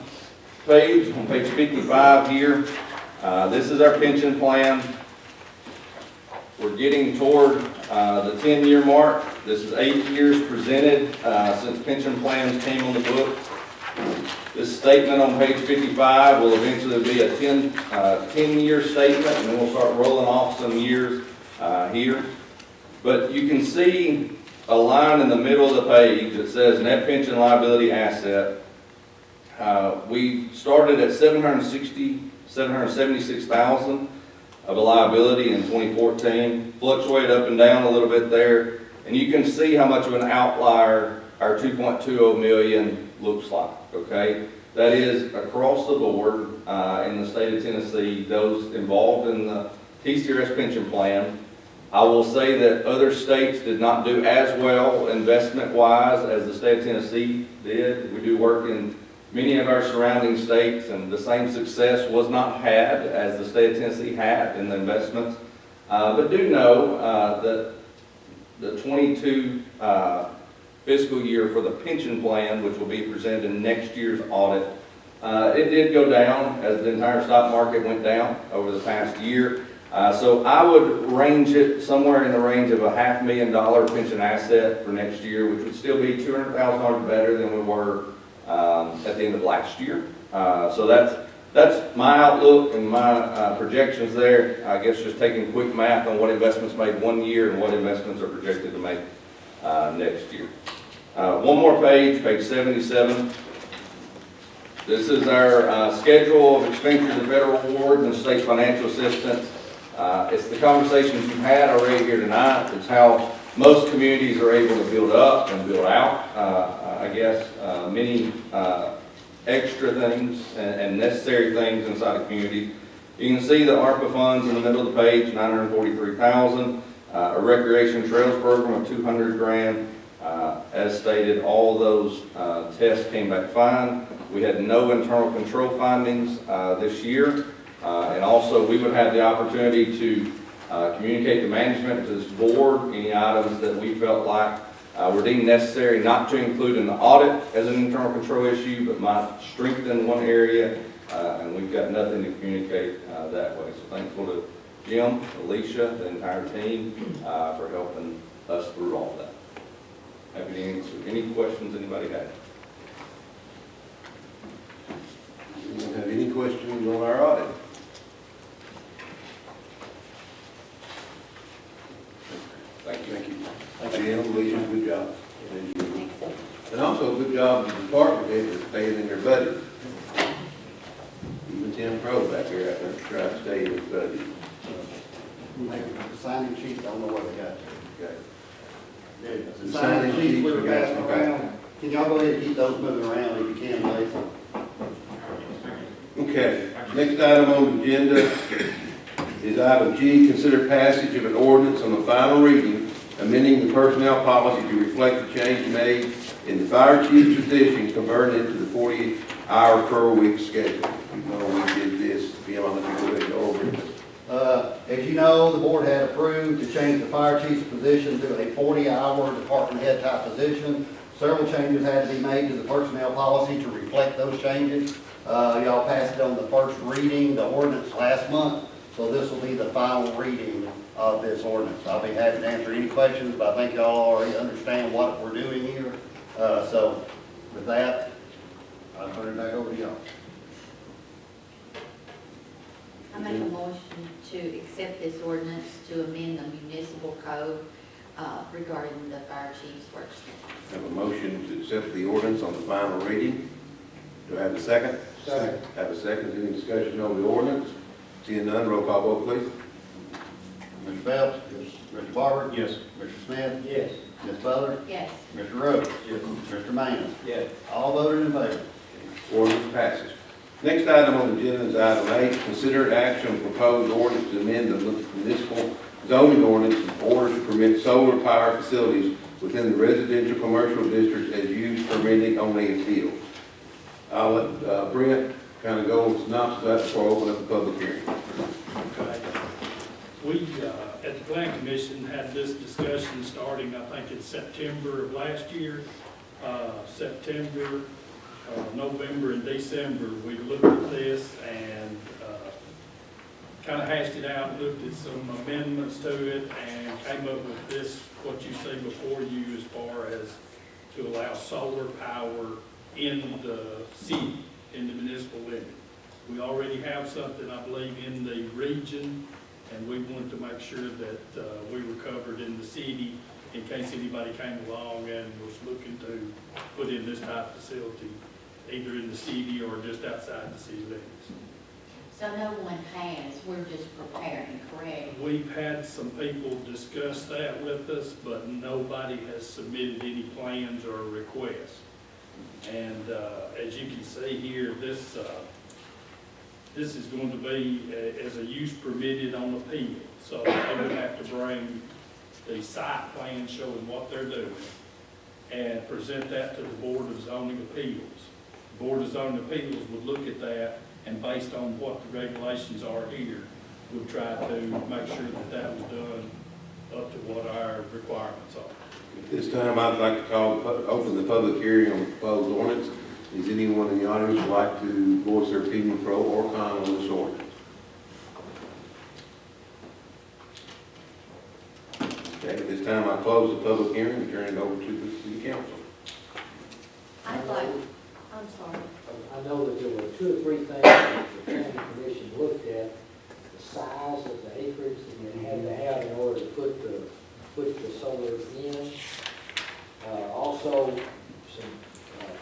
[SPEAKER 10] page, on page 55 here. This is our pension plan. We're getting toward the 10-year mark. This is 8 years presented since pension plans came on the books. This statement on page 55 will eventually be a 10-year statement, and then we'll start rolling off some years here. But you can see a line in the middle of the page that says net pension liability asset. We started at $776,000 of a liability in 2014, fluctuated up and down a little bit there, and you can see how much of an outlier our 2.20 million looks like, okay? That is across the board in the state of Tennessee, those involved in the TCRS pension plan. I will say that other states did not do as well investment-wise as the state of Tennessee did. We do work in many of our surrounding states, and the same success was not had as the state of Tennessee had in the investments. But do know that the 22 fiscal year for the pension plan, which will be presented in next year's audit, it did go down as the entire stock market went down over the past year. So I would range it somewhere in the range of a $500,000 pension asset for next year, which would still be $200,000 better than we were at the end of last year. So that's my outlook and my projections there. I guess just taking quick math on what investments made one year and what investments are projected to make next year. One more page, page 77. This is our schedule of expenditures of federal awards and state financial assistance. It's the conversations you've had already here tonight. It's how most communities are able to build up and build out, I guess, many extra things and necessary things inside a community. You can see the ARPA funds in the middle of the page, $943,000, a recreation trails program of $200,000. As stated, all those tests came back fine. We had no internal control findings this year. And also, we would have the opportunity to communicate to management, to this board, any items that we felt like were deemed necessary not to include in the audit as an internal control issue, but might strengthen one area, and we've got nothing to communicate that way. So thankful to Jim, Alicia, the entire team for helping us through all of that. Happy to answer any questions anybody has.
[SPEAKER 1] Anyone have any questions on our audit?
[SPEAKER 10] Thank you.
[SPEAKER 1] Thank you. Jim, Alicia, good job. And also, good job to the department heads for staying in their budget. Even Tim Crow back here, I think, trying to stay in his budget.
[SPEAKER 4] The signing sheet, I don't know what they got
[SPEAKER 1] Okay.
[SPEAKER 4] there.
[SPEAKER 1] The signing sheets
[SPEAKER 4] we were
[SPEAKER 1] we got,
[SPEAKER 4] passing
[SPEAKER 1] okay.
[SPEAKER 4] around. Can y'all go ahead and keep those moving around if you can, Lisa?
[SPEAKER 1] Okay, next item on the agenda is item G, consider passage of an ordinance on the final reading, amending the personnel policy to reflect the change made in the fire chief's position, converting it to the 40-hour per week schedule. You know, we did this, Jim, I'm going to go over it.
[SPEAKER 4] As you know, the board had approved to change the fire chief's position to a 40-hour department head type position. Several changes had to be made to the personnel policy to reflect those changes. Y'all passed it on the first reading, the ordinance last month. So this will be the final reading of this ordinance. I'll be happy to answer any questions, but I think y'all already understand what we're doing here. So with that, I'll turn it back over to y'all.
[SPEAKER 2] I make a motion to accept this ordinance to amend the municipal code regarding the fire chief's work schedule.
[SPEAKER 1] Have a motion to accept the ordinance on the final reading. Do I have a second?
[SPEAKER 9] Second.
[SPEAKER 1] Have a second. Any discussion on the ordinance? Seeing none, roll call vote, please.
[SPEAKER 4] Mr. Phelps? Yes. Mr. Barber?
[SPEAKER 3] Yes.
[SPEAKER 4] Mr. Smith?
[SPEAKER 9] Yes.
[SPEAKER 4] Ms. Butler?
[SPEAKER 2] Yes.
[SPEAKER 4] Mr. Rhodes?
[SPEAKER 9] Yes.
[SPEAKER 4] Mr. Manning?
[SPEAKER 9] Yes.
[SPEAKER 4] All voted in favor.
[SPEAKER 1] Ordinance passes. Next item on the agenda is item 8, consider action on proposed ordinance to amend the municipal zoning ordinance in order to permit solar power facilities within the residential commercial districts as used permitting only in fields. I'll let Brent kind of go and synopsis that before I open up the public hearing.
[SPEAKER 11] Okay. We, at the Plan Commission, had this discussion starting, I think, in September of last year. September, November, and December, we looked at this and kind of hashed it out, looked at some amendments to it, and came up with this, what you see before you as far as to allow solar power in the city, in the municipal limit. We already have something, I believe, in the region, and we wanted to make sure that we were covered in the city in case anybody came along and was looking to put in this type of facility, either in the city or just outside the city limits.
[SPEAKER 2] So no one has, we're just preparing, correct?
[SPEAKER 11] We've had some people discuss that with us, but nobody has submitted any plans or requests. And as you can see here, this is going to be as a use permitted on appeal. So they would have to bring the site plan showing what they're doing and present that to the Board of Zoning Appeals. The Board of Zoning Appeals would look at that, and based on what the regulations are here, would try to make sure that that was done up to what our requirements are.
[SPEAKER 1] At this time, I'd like to open the public hearing on the proposed ordinance. Is anyone in the audience would like to voice their opinion pro or con on this ordinance? Okay, at this time, I close the public hearing and turn it over to the city council.
[SPEAKER 2] I'd like, I'm sorry.
[SPEAKER 7] I know that there were 2 or 3 things that the planning commission looked at, the size of the acreage that you had to have in order to put the solar in. Also, some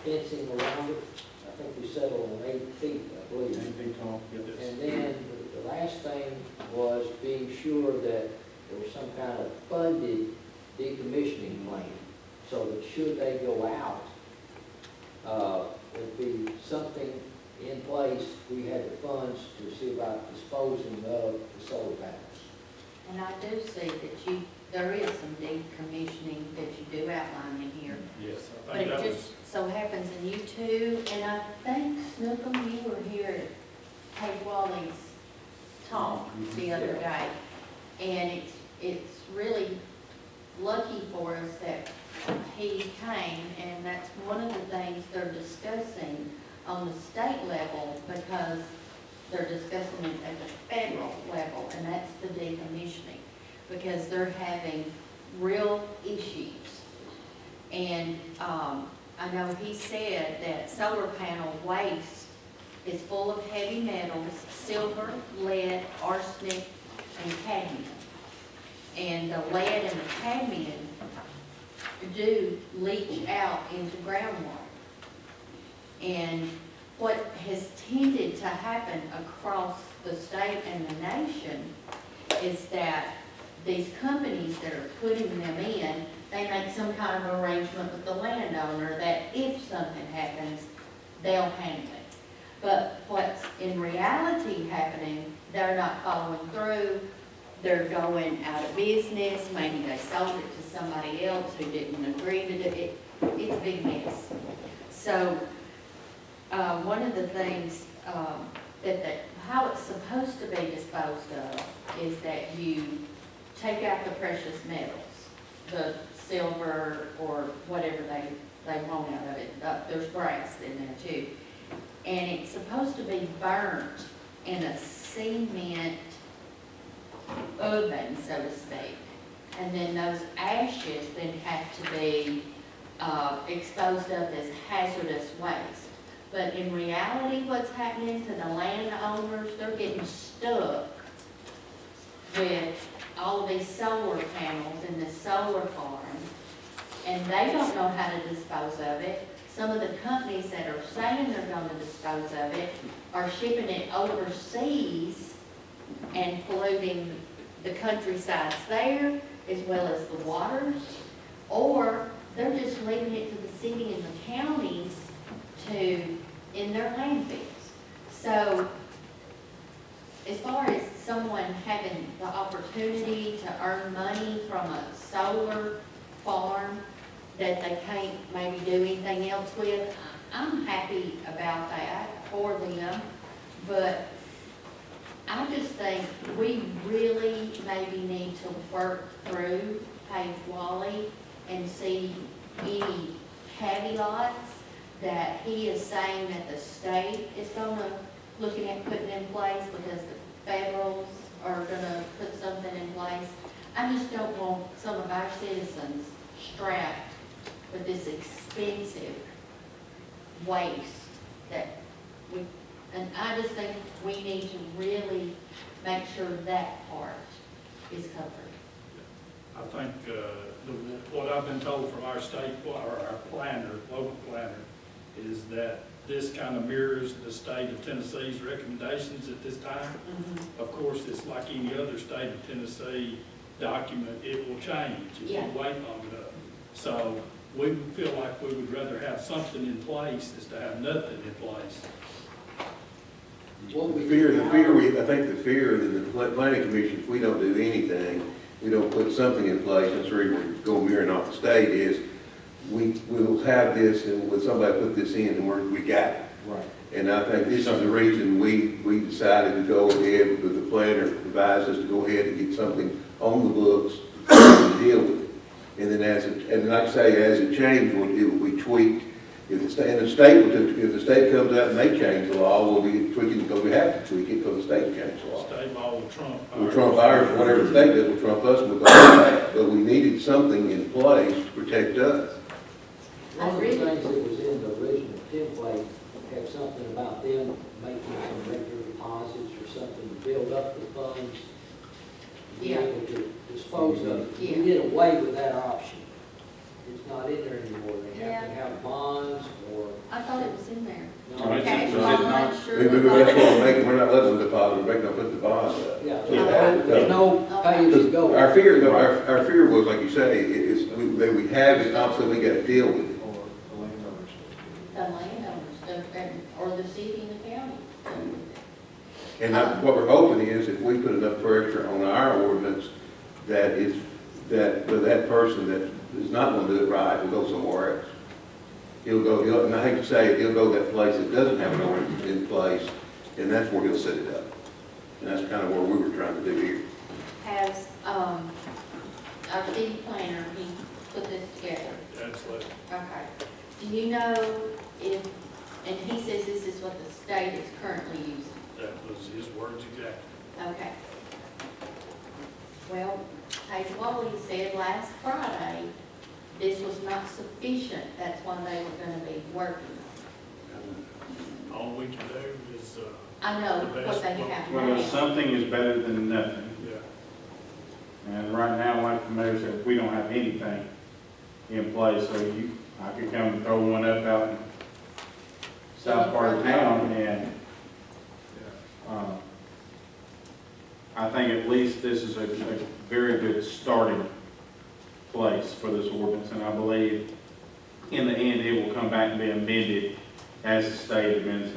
[SPEAKER 7] fencing around it. I think we settled on 8 feet, I believe.
[SPEAKER 11] 8 feet tall, get this.
[SPEAKER 7] And then the last thing was being sure that there was some kind of funded decommissioning plan, so that should they go out, there'd be something in place, we had the funds to see about disposing of the solar panels.
[SPEAKER 2] And I do see that there is some decommissioning that you do outline in here.
[SPEAKER 11] Yes, I
[SPEAKER 2] But
[SPEAKER 11] think
[SPEAKER 2] it
[SPEAKER 11] that was,
[SPEAKER 2] just so happens in you two, and I think Snookum, you were here at Kate Wally's talk the other day. And it's really lucky for us that he came, and that's one of the things they're discussing on the state level, because they're discussing it at the federal level, and that's the decommissioning, because they're having real issues. And I know he said that solar panel waste is full of heavy metals, silver, lead, arsenic, and cadmium. And the lead and the cadmium do leach out into groundwater. And what has tended to happen across the state and the nation is that these companies that are putting them in, they make some kind of arrangement with the landowner that if something happens, they'll handle it. But what's in reality happening, they're not following through. They're going out of business. Maybe they sold it to somebody else who didn't agree to do it. It's a big mess. So one of the things how it's supposed to be disposed of is that you take out the precious metals, the silver or whatever they want out of it. There's brass in there too. And it's supposed to be burnt in a cement oven, so to speak. And then those ashes then have to be exposed up as hazardous waste. But in reality, what's happening to the landowners, they're getting stuck with all of these solar panels in the solar farm, and they don't know how to dispose of it. Some of the companies that are saying they're going to dispose of it are shipping it overseas and polluting the countrysides there as well as the waters, or they're just leaving it to the city and the counties to, in their landfills. So as far as someone having the opportunity to earn money from a solar farm that they can't maybe do anything else with, I'm happy about that for them. But I just think we really maybe need to work through Page Wally and see any caveats that he is saying that the state is gonna, looking at putting in place because the federals are gonna put something in place. I just don't want some of our citizens strapped with this expensive waste that we, and I just think we need to really make sure that part is covered.
[SPEAKER 11] I think, what I've been told from our state, or our planner, local planner, is that this kind of mirrors the state of Tennessee's recommendations at this time. Of course, it's like any other state of Tennessee document, it will change if you wait long enough. So we feel like we would rather have something in place as to have nothing in place.
[SPEAKER 1] I think the fear that the planning commission, if we don't do anything, we don't put something in place, that's the reason we're going mirroring off the state, is we'll have this, and when somebody put this in, and we got it.
[SPEAKER 6] Right.
[SPEAKER 1] And I think this is the reason we decided to go ahead, with the planner advised us to go ahead and get something on the books to deal with it. And then and like I say, as it changed, it will be tweaked. If the state comes out and they change the law, we'll be tweaking because we have to tweak it because the state changed the law.
[SPEAKER 11] State law will trump ours.
[SPEAKER 1] We'll trump ours, whatever the state does will trump us, we'll go with that. But we needed something in place to protect us.
[SPEAKER 7] One of the things that was in the original template had something about them making some regular deposits or something to build up the funds, to be able to dispose of it. We did away with that option. It's not in there anymore. They have to have bonds or.
[SPEAKER 2] I thought it was in there.
[SPEAKER 7] No,
[SPEAKER 3] Right.
[SPEAKER 2] Cash
[SPEAKER 3] Is it
[SPEAKER 2] bond,
[SPEAKER 3] not?
[SPEAKER 1] That's
[SPEAKER 2] sure.
[SPEAKER 1] what we're making, we're not letting them deposit, we're making them put the bonds up.
[SPEAKER 7] Yeah,
[SPEAKER 1] Yeah.
[SPEAKER 7] there's no pay as you go.
[SPEAKER 1] Our fear, though, our fear was, like you say, that we have it, also we got to deal with it.
[SPEAKER 6] Or the landowners.
[SPEAKER 2] The landowners, or the city and the county.
[SPEAKER 1] And what we're hoping is if we put enough pressure on our ordinance, that person that is not going to do it right will go somewhere else. And I hate to say it, he'll go to that place that doesn't have an ordinance in place, and that's where he'll set it up. And that's kind of what we were trying to do here.
[SPEAKER 2] Has, our city planner, he put this together.
[SPEAKER 11] Absolutely.
[SPEAKER 2] Okay. Do you know if, and he says this is what the state is currently using.
[SPEAKER 11] That was his words exactly.
[SPEAKER 2] Okay. Well, Page Wally said last Friday, this was not sufficient. That's why they were gonna be working on
[SPEAKER 11] All we can do is,
[SPEAKER 2] it. I know
[SPEAKER 11] The
[SPEAKER 2] what
[SPEAKER 11] best
[SPEAKER 2] they
[SPEAKER 11] one.
[SPEAKER 2] have
[SPEAKER 3] Well,
[SPEAKER 2] now.
[SPEAKER 3] something is better than nothing.
[SPEAKER 11] yeah.
[SPEAKER 3] And right now, like the mayor said, we don't have anything in place, so I could come and throw one up out in south part of town, and, I think at least this is a very good starting place for this ordinance, and I believe in the end, it will come back and be amended as the state amends,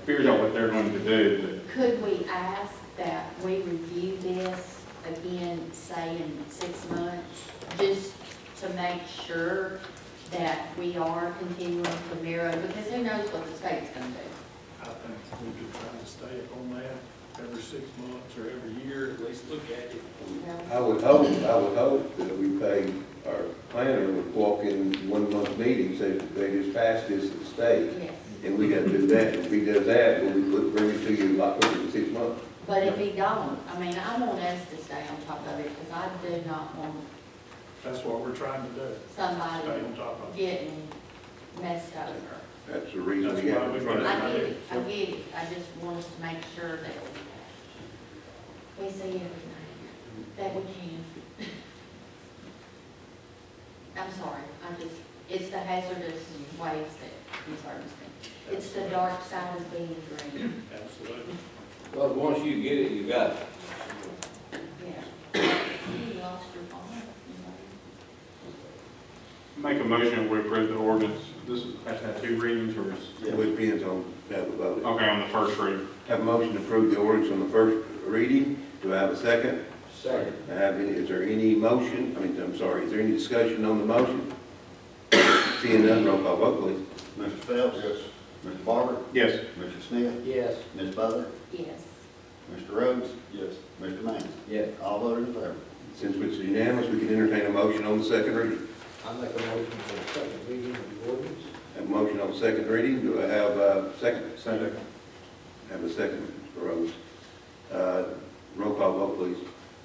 [SPEAKER 3] figures out what they're going to do,
[SPEAKER 2] Could we ask that we review this again, say in 6 months, just to make sure that we are continuing to mirror, because who knows what the state's gonna do?
[SPEAKER 11] I think we could try to stay up on that every 6 months or every year, at least look at it.
[SPEAKER 1] I would hope that we pay our planner would walk in 1 month meeting, say, they just passed this at the state,
[SPEAKER 2] Yes.
[SPEAKER 1] and we got to do that. If he does that, we'll bring it to you a lot quicker than 6 months.
[SPEAKER 2] But if he don't, I mean, I want us to stay on top of it, because I do not want
[SPEAKER 11] That's what we're trying to do,
[SPEAKER 2] somebody
[SPEAKER 11] stay on top of it.
[SPEAKER 2] getting messed over.
[SPEAKER 1] That's the reason
[SPEAKER 11] That's
[SPEAKER 1] we
[SPEAKER 11] why
[SPEAKER 1] have
[SPEAKER 11] we
[SPEAKER 1] to try
[SPEAKER 11] got-
[SPEAKER 2] I
[SPEAKER 1] to.
[SPEAKER 2] get it, I get it, I just want us to make sure that we see everything that we can. I'm sorry, it's the hazardous waste that concerns me. It's the dark side of being green,
[SPEAKER 11] Absolutely.
[SPEAKER 12] Well, once you get it, you got it.
[SPEAKER 2] yeah. You lost your phone.
[SPEAKER 3] Make a motion, we approve the ordinance. This has to have 2 readings or is?
[SPEAKER 1] It depends on how we vote.
[SPEAKER 3] Okay, on the first reading.
[SPEAKER 1] Have a motion to approve the ordinance on the first reading. Do I have a second?
[SPEAKER 7] Second.
[SPEAKER 1] Is there any motion, I'm sorry, is there any discussion on the motion? Seeing none, roll call vote, please.
[SPEAKER 4] Mr. Phelps? Yes. Mr. Barber?
[SPEAKER 3] Yes.
[SPEAKER 4] Mr. Smith?
[SPEAKER 7] Yes.
[SPEAKER 4] Ms. Butler?
[SPEAKER 2] Yes.
[SPEAKER 4] Mr. Rhodes?
[SPEAKER 9] Yes.
[SPEAKER 4] Mr. Maines?
[SPEAKER 12] Yes.
[SPEAKER 4] All voted in favor.
[SPEAKER 1] Since it's unanimous, we can entertain a motion on the second reading.
[SPEAKER 7] I make a motion for the second reading of the ordinance.
[SPEAKER 1] Have a motion on the second reading. Do I have a second?
[SPEAKER 3] Second.
[SPEAKER 1] Have a second, Mr. Rhodes. Roll call vote, please.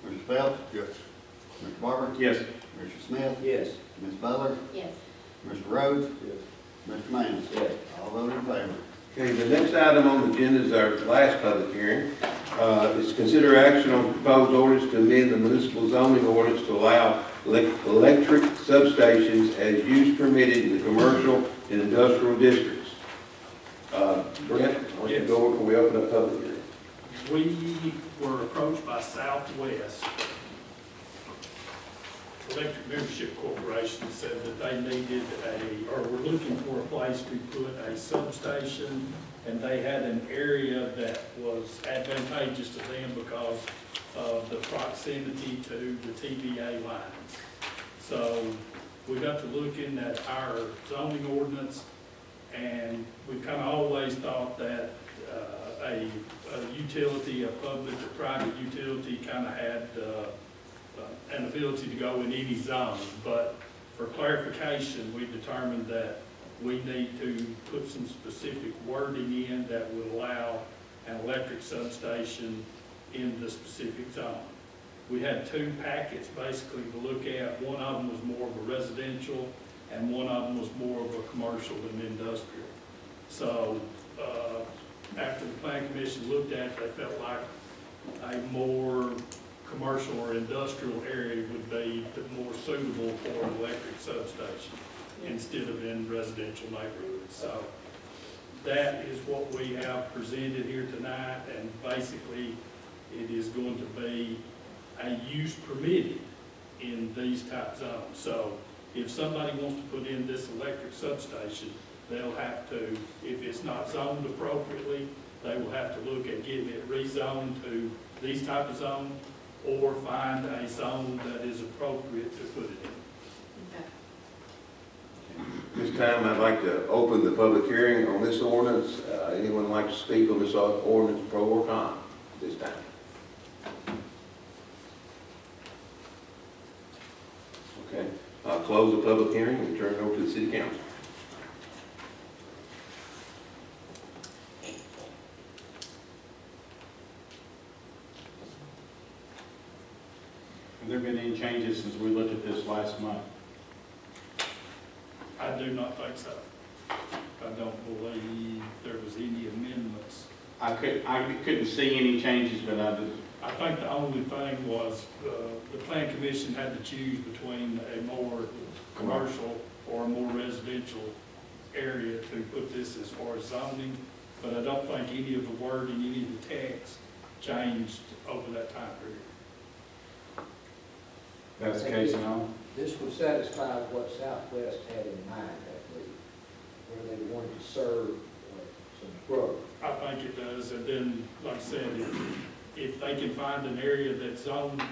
[SPEAKER 4] Mr. Phelps? Yes. Mr. Barber?
[SPEAKER 3] Yes.
[SPEAKER 4] Mr. Smith?
[SPEAKER 7] Yes.
[SPEAKER 4] Ms. Butler?
[SPEAKER 2] Yes.
[SPEAKER 4] Mr. Rhodes?
[SPEAKER 9] Yes.
[SPEAKER 4] Mr. Maines?
[SPEAKER 12] Yes.
[SPEAKER 4] All voted in favor.
[SPEAKER 1] Okay, the next item on the agenda is our last public hearing. Is consider action on proposed orders to amend the municipal zoning ordinance to allow electric substations as use permitted in the commercial and industrial districts. Brent, why don't you go over before we open up public hearing?
[SPEAKER 11] We were approached by Southwest Electric Membership Corporation, said that they needed or were looking for a place to put a substation, and they had an area that was advantageous to them because of the proximity to the TVA lines. So we got to looking at our zoning ordinance, and we kind of always thought that a utility, a public or private utility kind of had an ability to go in any zone. But for clarification, we determined that we need to put some specific wording in that would allow an electric substation in the specific zone. We had 2 packets basically to look at. One of them was more of a residential and one of them was more of a commercial and industrial. So after the Plan Commission looked at it, they felt like a more commercial or industrial area would be more suitable for an electric substation instead of in residential neighborhoods. So that is what we have presented here tonight, and basically it is going to be a use permitted in these type zones. So if somebody wants to put in this electric substation, they'll have to, if it's not zoned appropriately, they will have to look at getting it rezoned to these type of zones, or find a zone that is appropriate to put it in.
[SPEAKER 2] Okay.
[SPEAKER 1] This time, I'd like to open the public hearing on this ordinance. Anyone like to speak on this ordinance, pro or con, this time? Okay, I'll close the public hearing and turn it over to the city council.
[SPEAKER 3] Have there been any changes since we looked at this last month?
[SPEAKER 11] I do not think so. I don't believe there was any amendments.
[SPEAKER 3] I couldn't see any changes, but I did.
[SPEAKER 11] I think the only thing was, the Plan Commission had to choose between a more commercial or a more residential area to put this as far as zoning, but I don't think any of the wording, any of the text changed over that time period.
[SPEAKER 3] That's the case now?
[SPEAKER 7] This would satisfy what Southwest had in mind, I believe, where they wanted to serve some growth.
[SPEAKER 11] I think it does, and then, like I said, if they can find an area that's zoned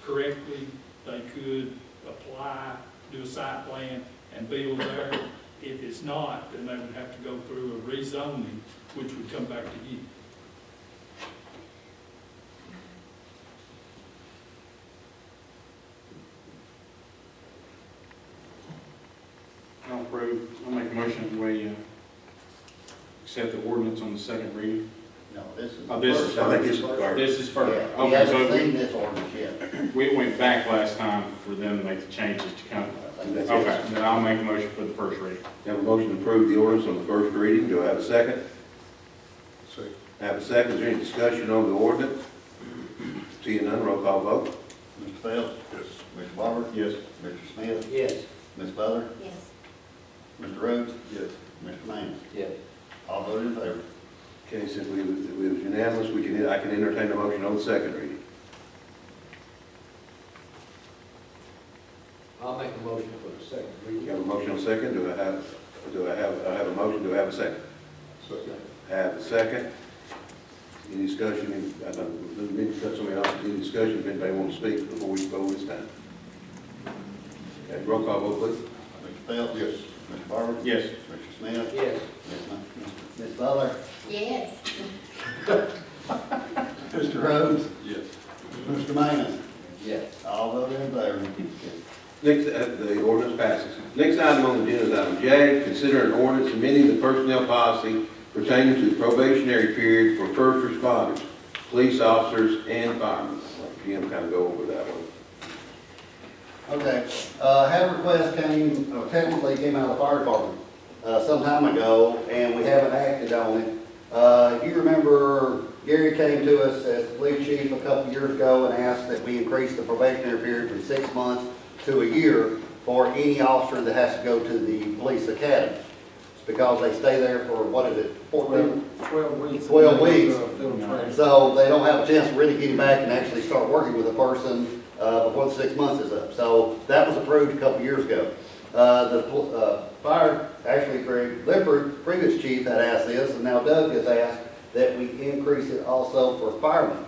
[SPEAKER 11] correctly, they could apply, do a site plan, and build there. If it's not, then they would have to go through a rezoning, which would come back to you.
[SPEAKER 3] I'll approve. I'll make a motion that we accept the ordinance on the second reading.
[SPEAKER 4] No, this is.
[SPEAKER 3] Oh, this is
[SPEAKER 4] the
[SPEAKER 1] I think
[SPEAKER 4] first.
[SPEAKER 1] this is first.
[SPEAKER 3] This is for,
[SPEAKER 4] Yeah, we
[SPEAKER 3] okay,
[SPEAKER 4] haven't
[SPEAKER 3] so
[SPEAKER 4] seen this ordinance yet.
[SPEAKER 3] we went back last time for them to make the changes to come.
[SPEAKER 4] I think that's
[SPEAKER 3] Okay,
[SPEAKER 4] it.
[SPEAKER 3] then I'll make a motion for the first reading.
[SPEAKER 1] Have a motion to approve the ordinance on the first reading. Do I have a second?
[SPEAKER 9] Second.
[SPEAKER 1] Have a second. Is there any discussion on the ordinance? Seeing none, roll call vote.
[SPEAKER 4] Mr. Phelps? Yes. Mr. Barber?
[SPEAKER 3] Yes.
[SPEAKER 4] Mr. Smith?
[SPEAKER 7] Yes.
[SPEAKER 4] Ms. Butler?
[SPEAKER 2] Yes.
[SPEAKER 4] Mr. Rhodes?
[SPEAKER 9] Yes.
[SPEAKER 4] Mr. Manning?
[SPEAKER 12] Yes.
[SPEAKER 4] All voted in favor.
[SPEAKER 1] Okay, since we was unanimous, I can entertain a motion on the second reading.
[SPEAKER 7] I'll make a motion for the second
[SPEAKER 1] You
[SPEAKER 7] reading.
[SPEAKER 1] have a motion on second. I have a motion. Do I have a second?
[SPEAKER 9] Second.
[SPEAKER 1] Have a second. Any discussion? I don't, let me cut somebody off. Any discussion, if anybody wants to speak before we vote this time? Okay, roll call vote, please.
[SPEAKER 4] Mr. Phelps? Yes. Mr. Barber?
[SPEAKER 3] Yes.
[SPEAKER 4] Mr. Smith?
[SPEAKER 7] Yes.
[SPEAKER 4] Ms. Butler?
[SPEAKER 2] Yes.
[SPEAKER 4] Mr. Rhodes?
[SPEAKER 9] Yes.
[SPEAKER 4] Mr. Manning?
[SPEAKER 12] Yes.
[SPEAKER 4] All voted in favor.
[SPEAKER 1] Next, the ordinance passes. Next item on the agenda is item J, consider an ordinance amending the personnel policy pertaining to the probationary period for first responders, police officers, and firemen. I'll let Jim kind of go over that one.
[SPEAKER 4] Okay, had a request technically came out of the fire department, some time ago, and we haven't acted on it. If you remember, Gary came to us as police chief a couple years ago and asked that we increase the probationary period from 6 months to a year for any officer that has to go to the police academy. It's because they stay there for, what is it, 14?
[SPEAKER 9] 12 weeks.
[SPEAKER 4] 12 weeks.
[SPEAKER 9] Field training.
[SPEAKER 4] So they don't have a chance to really get him back and actually start working with a person before the 6 months is up. So that was approved a couple years ago. The fire, actually Greg Lippert, previous chief, had asked this, and now Doug has asked that we increase it also for firemen,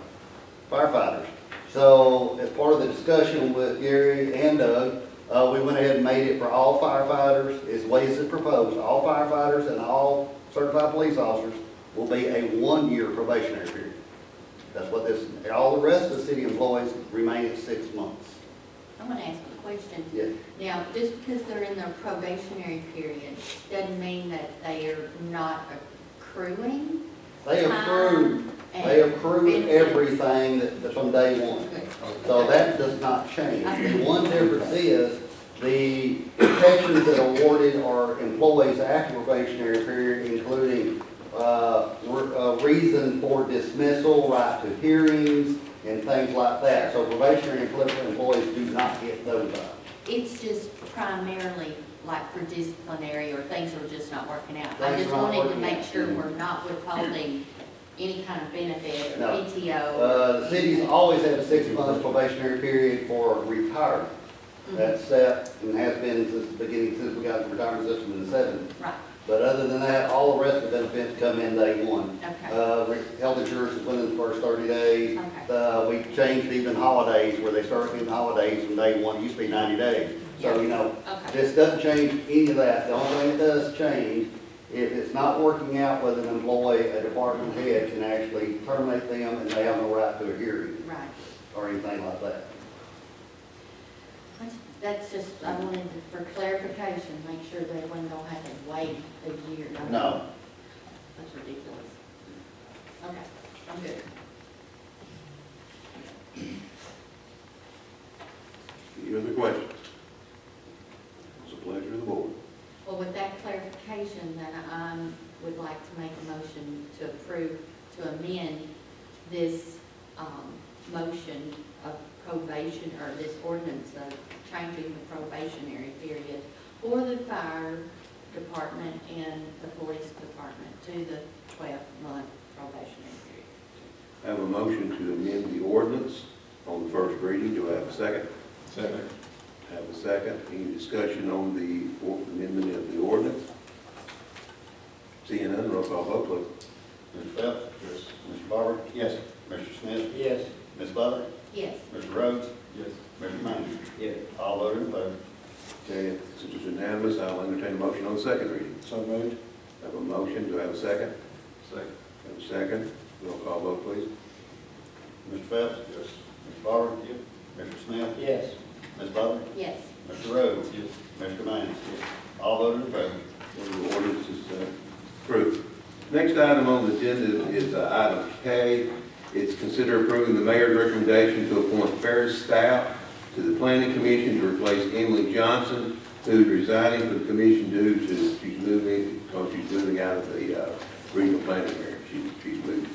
[SPEAKER 4] firefighters. So as part of the discussion with Gary and Doug, we went ahead and made it for all firefighters, as way as it's proposed. All firefighters and all certified police officers will be a 1-year probationary period. That's what this, and all the rest of the city employees remain at 6 months.
[SPEAKER 2] I'm gonna ask a question.
[SPEAKER 4] Yes.
[SPEAKER 2] Now, just because they're in their probationary period, doesn't mean that they are not accruing?
[SPEAKER 4] They accrue,
[SPEAKER 2] and
[SPEAKER 4] they accrue
[SPEAKER 2] benefits?
[SPEAKER 4] everything that from day one. So that does not change. The one difference is the protections that are awarded are employees after probationary period, including reason for dismissal, right to hearings, and things like that. So probationary employees do not get those items.
[SPEAKER 2] It's just primarily like for disciplinary or things that are just not working out. I
[SPEAKER 4] Things
[SPEAKER 2] just
[SPEAKER 4] not
[SPEAKER 2] wanted to
[SPEAKER 4] working
[SPEAKER 2] make
[SPEAKER 4] out.
[SPEAKER 2] sure we're not withholding any kind of benefit or
[SPEAKER 4] No.
[SPEAKER 2] PTO.
[SPEAKER 4] The city's always had a 6 month probationary period for retirement. That's set and has been since the beginning, since we got the retirement system in the 70s.
[SPEAKER 2] Right,
[SPEAKER 4] But other than that, all the rest of the benefits come in day one.
[SPEAKER 2] okay,
[SPEAKER 4] Health insurance is within the first 30 days.
[SPEAKER 2] okay.
[SPEAKER 4] We changed even holidays, where they start getting holidays from day one, it used to be 90 days. So, you know,
[SPEAKER 2] Okay,
[SPEAKER 4] this doesn't change any of that. The only thing it does change, if it's not working out with an employee, a department head can actually terminate them, and they have no right to a hearing
[SPEAKER 2] right.
[SPEAKER 4] or anything like that.
[SPEAKER 2] That's just, I wanted to, for clarification, make sure that everyone don't have to wait a year.
[SPEAKER 4] No.
[SPEAKER 2] That's ridiculous. Okay, I'm good.
[SPEAKER 1] Any other questions? It's a pleasure of the board.
[SPEAKER 2] Well, with that clarification, then I would like to make a motion to approve, to amend this motion of probation, or this ordinance of changing the probationary period for the fire department and the police department to the 12-month probationary period.
[SPEAKER 1] I have a motion to amend the ordinance on the first reading. Do I have a second?
[SPEAKER 3] Second.
[SPEAKER 1] Have a second. Any discussion on the fourth amendment of the ordinance? Seeing none, roll call vote, please.
[SPEAKER 4] Mr. Phelps? Yes. Mr. Barber?
[SPEAKER 3] Yes.
[SPEAKER 4] Mr. Smith?
[SPEAKER 7] Yes.
[SPEAKER 4] Ms. Butler?
[SPEAKER 2] Yes,
[SPEAKER 4] Mr. Rhodes?
[SPEAKER 9] Yes.
[SPEAKER 4] Mr. Manning?
[SPEAKER 7] Yes.
[SPEAKER 4] All voted in favor.
[SPEAKER 1] Okay, since it's unanimous, I'll entertain a motion on the second reading.
[SPEAKER 3] So moved.
[SPEAKER 1] Have a motion. Do I have a second?
[SPEAKER 9] Second.
[SPEAKER 1] Have a second. Roll call vote, please.
[SPEAKER 4] Mr. Phelps? Yes. Mr. Barber? Yes. Mr. Smith?
[SPEAKER 7] Yes.
[SPEAKER 4] Ms. Butler?
[SPEAKER 2] yes.
[SPEAKER 4] Mr. Rhodes?
[SPEAKER 9] Yes.
[SPEAKER 4] Mr. Manning? All voted in favor.
[SPEAKER 1] The ordinance is approved. Next item on the agenda is item K. It's consider approving the mayor's recommendation to appoint Ferris Stout to the planning commission to replace Emily Johnson, who is resigning from the commission due to she's moving out of the regional planning area. She's moving.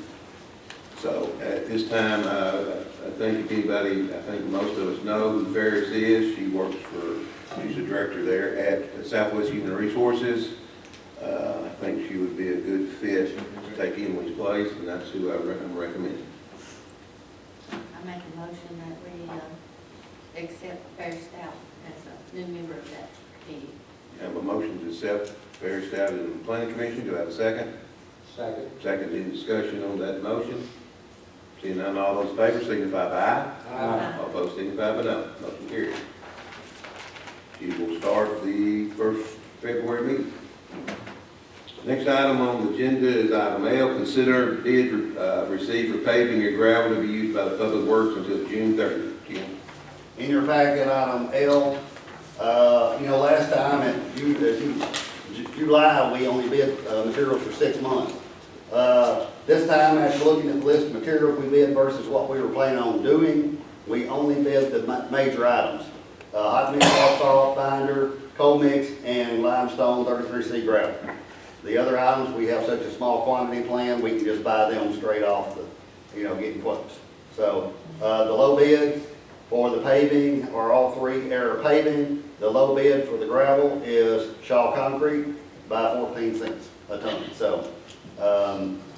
[SPEAKER 1] So at this time, I think I think most of us know who Ferris is. She works she's the director there at Southwest Human Resources. I think she would be a good fit to take Emily's place, and that's who I'm recommending.
[SPEAKER 2] I make a motion that we accept Fair Stout as a new member of that committee.
[SPEAKER 1] I have a motion to accept Ferris Stout in the planning commission. Do I have a second?
[SPEAKER 7] Second.
[SPEAKER 1] Second, any discussion on that motion? Seeing none, all those in favor signify by aye.
[SPEAKER 7] Aye.
[SPEAKER 1] All opposed signify by no. Motion carries. She will start the first February meeting. Next item on the agenda is item L, consider bids received for paving or gravel to be used by the public works until June 30th. Jim?
[SPEAKER 4] In your packet, item L, last time in July, we only bid materials for 6 months. This time, after looking at the list of materials we bid versus what we were planning on doing, we only bid the major items. Hot mix asphalt binder, coal mix, and limestone 33C gravel. The other items, we have such a small quantity plan, we can just buy them straight off getting quotes. So, the low bid for the paving are all three Air paving. The low bid for the gravel is Shaw Concrete by 14 cents a ton. So,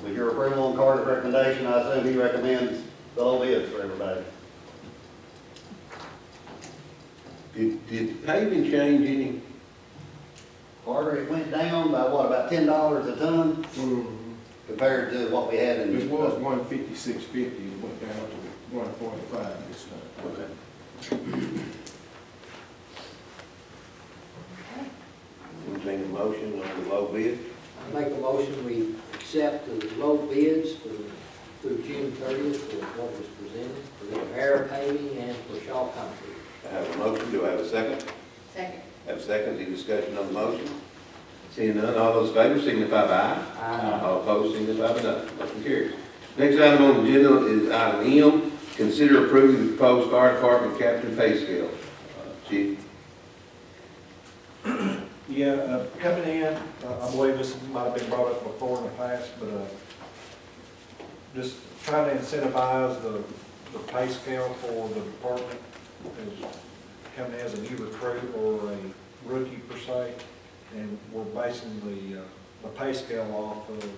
[SPEAKER 4] with your approval on Carter's recommendation, I assume he recommends the low bids for everybody.
[SPEAKER 1] Did paving change any?
[SPEAKER 4] Carter, it went down by what, about $10 a ton compared to what we had in.
[SPEAKER 9] It was 156.50, it went down to 145 this time.
[SPEAKER 1] Okay. Entertain a motion on the low bid.
[SPEAKER 7] I make a motion, we accept the low bids through June 30th for what was presented, for the Air paving and for Shaw Concrete.
[SPEAKER 1] I have a motion. Do I have a second?
[SPEAKER 2] Second.
[SPEAKER 1] Have a second. Any discussion on the motion? Seeing none, all those in favor signify by aye.
[SPEAKER 7] Aye.
[SPEAKER 1] All opposed signify by no. Motion carries. Next item on the agenda is item M. Consider approving the proposed fire department captain pay scale. Chief?
[SPEAKER 6] Yeah, coming in, I believe this might have been brought up before in the past, but just trying to incentivize the pay scale for the department is coming in as a new recruit or a rookie per se, and we're basing the pay scale off of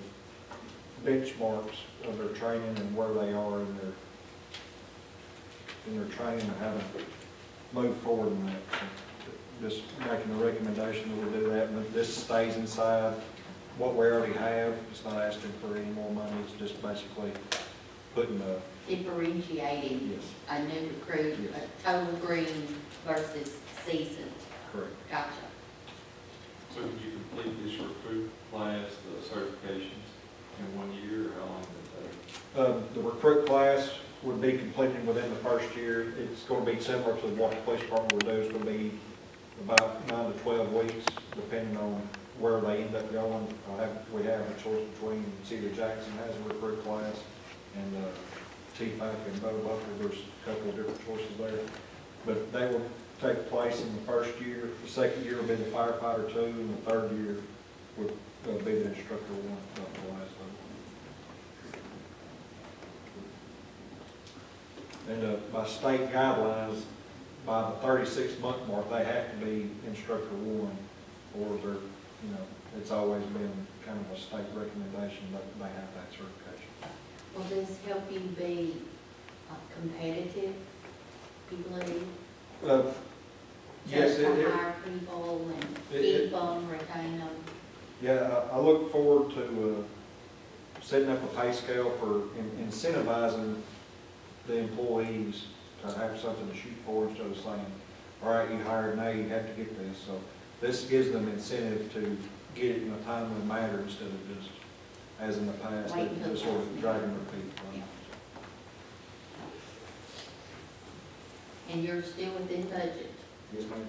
[SPEAKER 6] benchmarks of their training and where they are in their training and how to move forward in that. So just making a recommendation that we do that, but this stays inside what we already have. It's not asking for any more money, it's just basically putting the,
[SPEAKER 2] Differentiating
[SPEAKER 6] yes,
[SPEAKER 2] a new recruit,
[SPEAKER 6] Yes.
[SPEAKER 2] a total green versus seasoned.
[SPEAKER 6] correct.
[SPEAKER 2] Gotcha.
[SPEAKER 13] So did you complete this recruit class, the certifications, in 1 year, or how long did it take?
[SPEAKER 6] The recruit class would be completed within the first year. It's going to be similar to what the police department would do. It's going to be about 9 to 12 weeks, depending on where they end up going. We have a choice between City of Jackson has a recruit class and T-FAC and Bo Bucker. There's a couple of different choices there. But they will take place in the first year. The second year will be the firefighter 2, and the third year would be the instructor 1, the last level. And by state guidelines, by the 36-month mark, they have to be instructor 1, or they're, it's always been kind of a state recommendation that they have that certification.
[SPEAKER 2] Will this help you be competitive, believe?
[SPEAKER 6] Yes,
[SPEAKER 2] Just to hire people and keep them, retain them?
[SPEAKER 6] Yeah, I look forward to setting up a pay scale for incentivizing the employees to have something to shoot for instead of saying, all right, you hired, now you have to get this. So this gives them incentive to get it in a timely manner instead of just, as in the past,
[SPEAKER 2] Wait until
[SPEAKER 6] just sort of
[SPEAKER 2] it's-
[SPEAKER 6] drag and repeat.
[SPEAKER 2] Yeah. And you're still within budget?
[SPEAKER 6] Yes, ma'am.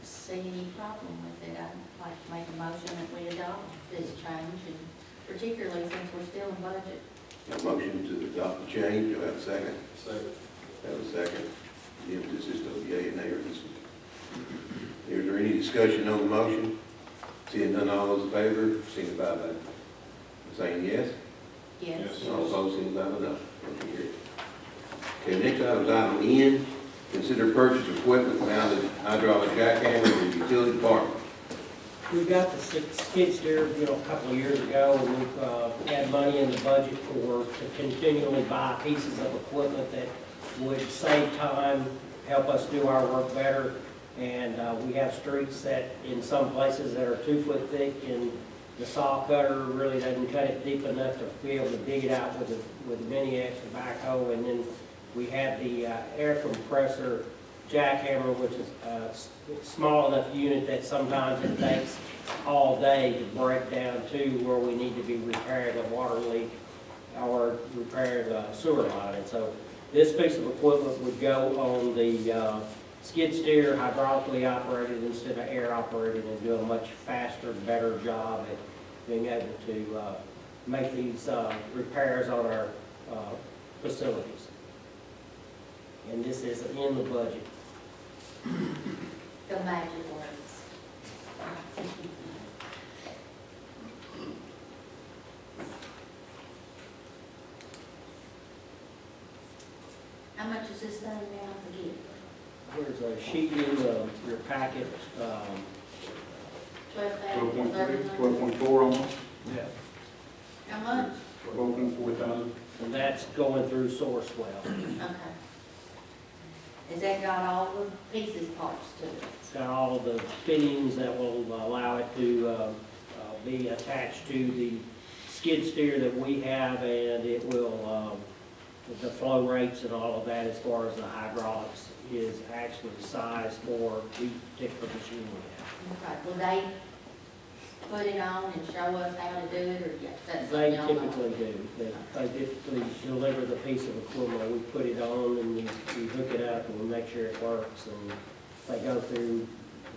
[SPEAKER 2] see any problem with it. I'd like to make a motion that we adopt this change, and particularly since we're still in budget.
[SPEAKER 1] A motion to adopt the change, do I have a second?
[SPEAKER 13] Second.
[SPEAKER 1] Have a second. The emphasis of yea and nay or this one. Is there any discussion on the motion? Seeing none, all those in favor, signify by saying yes.
[SPEAKER 2] Yes.
[SPEAKER 1] All opposed, signify by no. Motion carried. Okay, next item is item N. Consider purchase of equipment mounted hydraulic jackhammer in the utility department.
[SPEAKER 7] We got the skid steer, a couple of years ago, and we've had money in the budget to continually buy pieces of equipment that would save time, help us do our work better. And we have streets that, in some places, that are 2 foot thick, and the saw cutter really doesn't cut it deep enough to be able to dig it out with the mini X or backhoe. And then we have the air compressor jackhammer, which is a small enough unit that sometimes it takes all day to break down to where we need to be repairing a water leak or repairing a sewer line. And so this piece of equipment would go on the skid steer, hydraulically operated instead of air operated, and do a much faster, better job at being able to make these repairs on our facilities. And this is in the budget.
[SPEAKER 2] The magic words. How much is this thing now to get?
[SPEAKER 7] There's a sheet in your packet.
[SPEAKER 2] 12,000,
[SPEAKER 3] 12.4 almost,
[SPEAKER 7] Yeah.
[SPEAKER 2] How much?
[SPEAKER 3] 12.4 thousand.
[SPEAKER 7] And that's going through Sourcewell.
[SPEAKER 2] Okay. Has that got all the pieces, parts to it?
[SPEAKER 7] It's got all the fittings that will allow it to be attached to the skid steer that we have, and it will, the flow rates and all of that as far as the hydraulics is actually sized for the particular machine we have.
[SPEAKER 2] Okay, will they put it on and show us how to do it, or yes, that's
[SPEAKER 7] They
[SPEAKER 2] something y'all know?
[SPEAKER 7] typically do. They typically deliver the piece of equipment, we put it on and we hook it up and we make sure it works. And they go through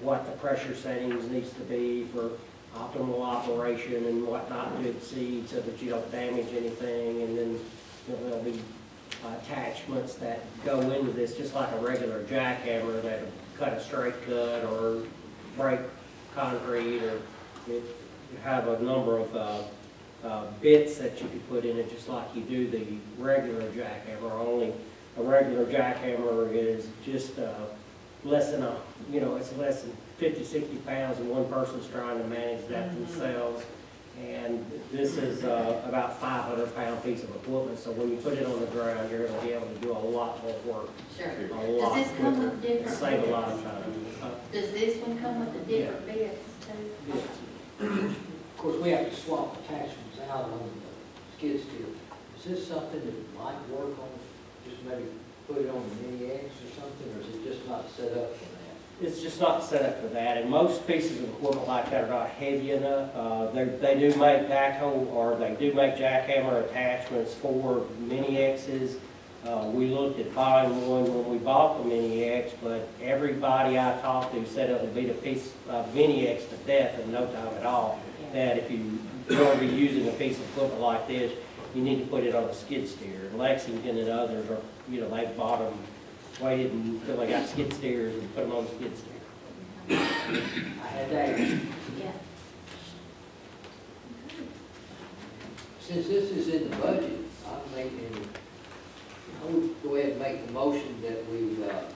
[SPEAKER 7] what the pressure settings needs to be for optimal operation and what not to exceed so that you don't damage anything. And then there'll be attachments that go into this, just like a regular jackhammer that'll cut a straight cut or break concrete, or you have a number of bits that you can put in it, just like you do the regular jackhammer. Only a regular jackhammer is just less than it's less than 50, 60 pounds, and one person's trying to manage that themselves. And this is about 500-pound piece of equipment, so when you put it on the ground, you're going to be able to do a lot more work.
[SPEAKER 2] Sure.
[SPEAKER 7] A lot
[SPEAKER 2] Does this come
[SPEAKER 7] quicker,
[SPEAKER 2] with different
[SPEAKER 7] save a lot
[SPEAKER 2] bits?
[SPEAKER 7] of time.
[SPEAKER 2] Does this one come with the different bits too?
[SPEAKER 7] Of course, we have to swap attachments out on the skid steer. Is this something that might work on, just maybe put it on the mini X or something, or is it just not set up for that? It's just not set up for that, and most pieces of equipment like that are not heavy enough. They do make backhoe, or they do make jackhammer attachments for mini X's. We looked at buying one when we bought the mini X, but everybody I talked to said it would beat a piece of mini X to death in no time at all. That if you're going to be using a piece of equipment like this, you need to put it on a skid steer. Lexington and others are, they bought them, waited until they got skid steers and put them on the skid steer. I had that.
[SPEAKER 2] Yeah.
[SPEAKER 7] Since this is in the budget, I would go ahead and make the motion that we, that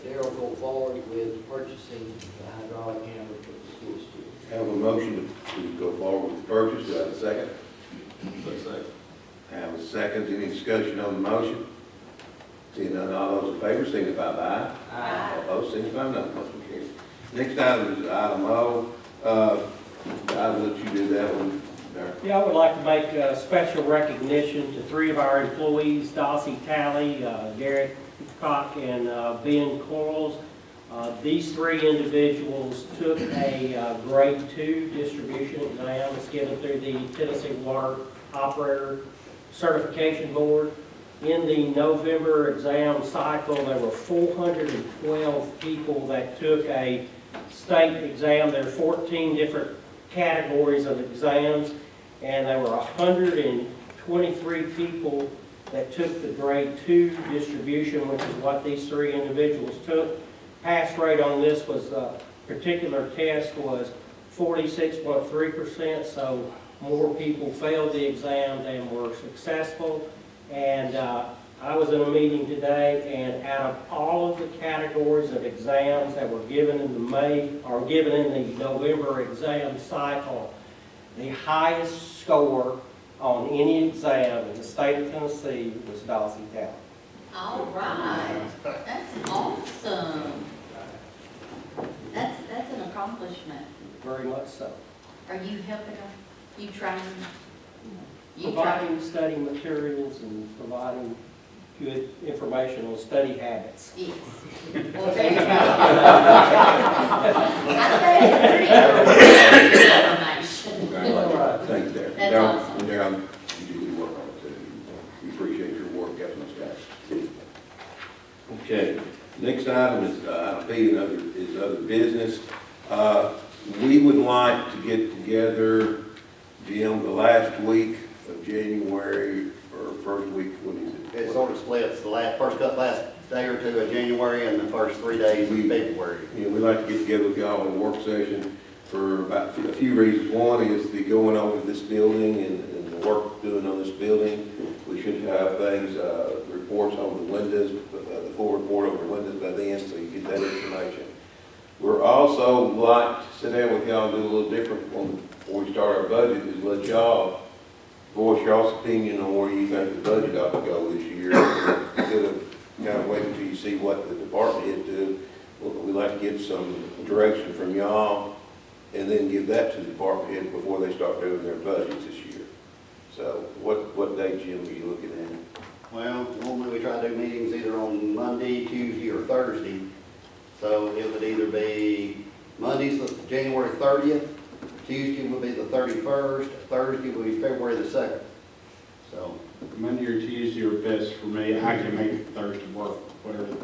[SPEAKER 7] Darrell go forward with purchasing the hydraulic hammer for the skid steer.
[SPEAKER 1] Have a motion to go forward with the purchase, do I have a second?
[SPEAKER 13] Second.
[SPEAKER 1] Have a second, any discussion on the motion? Seeing none, all those in favor, signify by aye.
[SPEAKER 2] Aye.
[SPEAKER 1] All opposed, signify by no. Motion carries. Next item is item O. I'll let you do that one, Darren.
[SPEAKER 7] Yeah, I would like to make a special recognition to 3 of our employees, Dossie Talley, Garrett Cock, and Ben Corals. These 3 individuals took a grade 2 distribution exam. It's given through the Tennessee Water Operator Certification Board. In the November exam cycle, there were 412 people that took a
[SPEAKER 14] state exam. There are 14 different categories of exams, and there were 123 people that took the grade 2 distribution, which is what these 3 individuals took. Pass rate on this was, particular test was 46.3%, so more people failed the exam than were successful. And I was in a meeting today, and out of all of the categories of exams that were given in the November exam cycle, the highest score on any exam in the state of Tennessee was Dawson County.
[SPEAKER 2] All right, that's awesome. That's an accomplishment.
[SPEAKER 14] Very much so.
[SPEAKER 2] Are you helping them? You trying?
[SPEAKER 14] Providing study materials and providing good information on study habits.
[SPEAKER 2] Yes. Well, there you go. I say it's pretty information.
[SPEAKER 1] Thank you, there.
[SPEAKER 2] That's
[SPEAKER 1] Darryl,
[SPEAKER 2] awesome.
[SPEAKER 1] Darryl, you do good work on it too. We appreciate your work helping us guys. Okay, next item is, item P, is other business. We would like to get together, Jim, the last week of January, or first week, what is it?
[SPEAKER 4] It sort of splits, the last day or two of January and the first 3 days of February.
[SPEAKER 1] Yeah, we'd like to get together with y'all in a work session for about a few reasons. One is the going over this building and the work doing on this building. We should have things, reports on the windows, the full report on the windows by then, so you get that information. We're also like to sit down with y'all and do a little different one before we start our budget, is let y'all voice y'all's opinion on where you think the budget ought to go this year. Instead of kind of waiting until you see what the department head do, we'd like to get some direction from y'all and then give that to the department head before they start doing their budgets this year. So what day, Jim, are you looking at?
[SPEAKER 4] Well, normally we try to do meetings either on Monday, Tuesday, or Thursday. So it would either be Monday's January 30th, Tuesday would be the 31st, Thursday would be February the 2nd. So.
[SPEAKER 3] Monday or Tuesday are best for me. I can make it Thursday work, whatever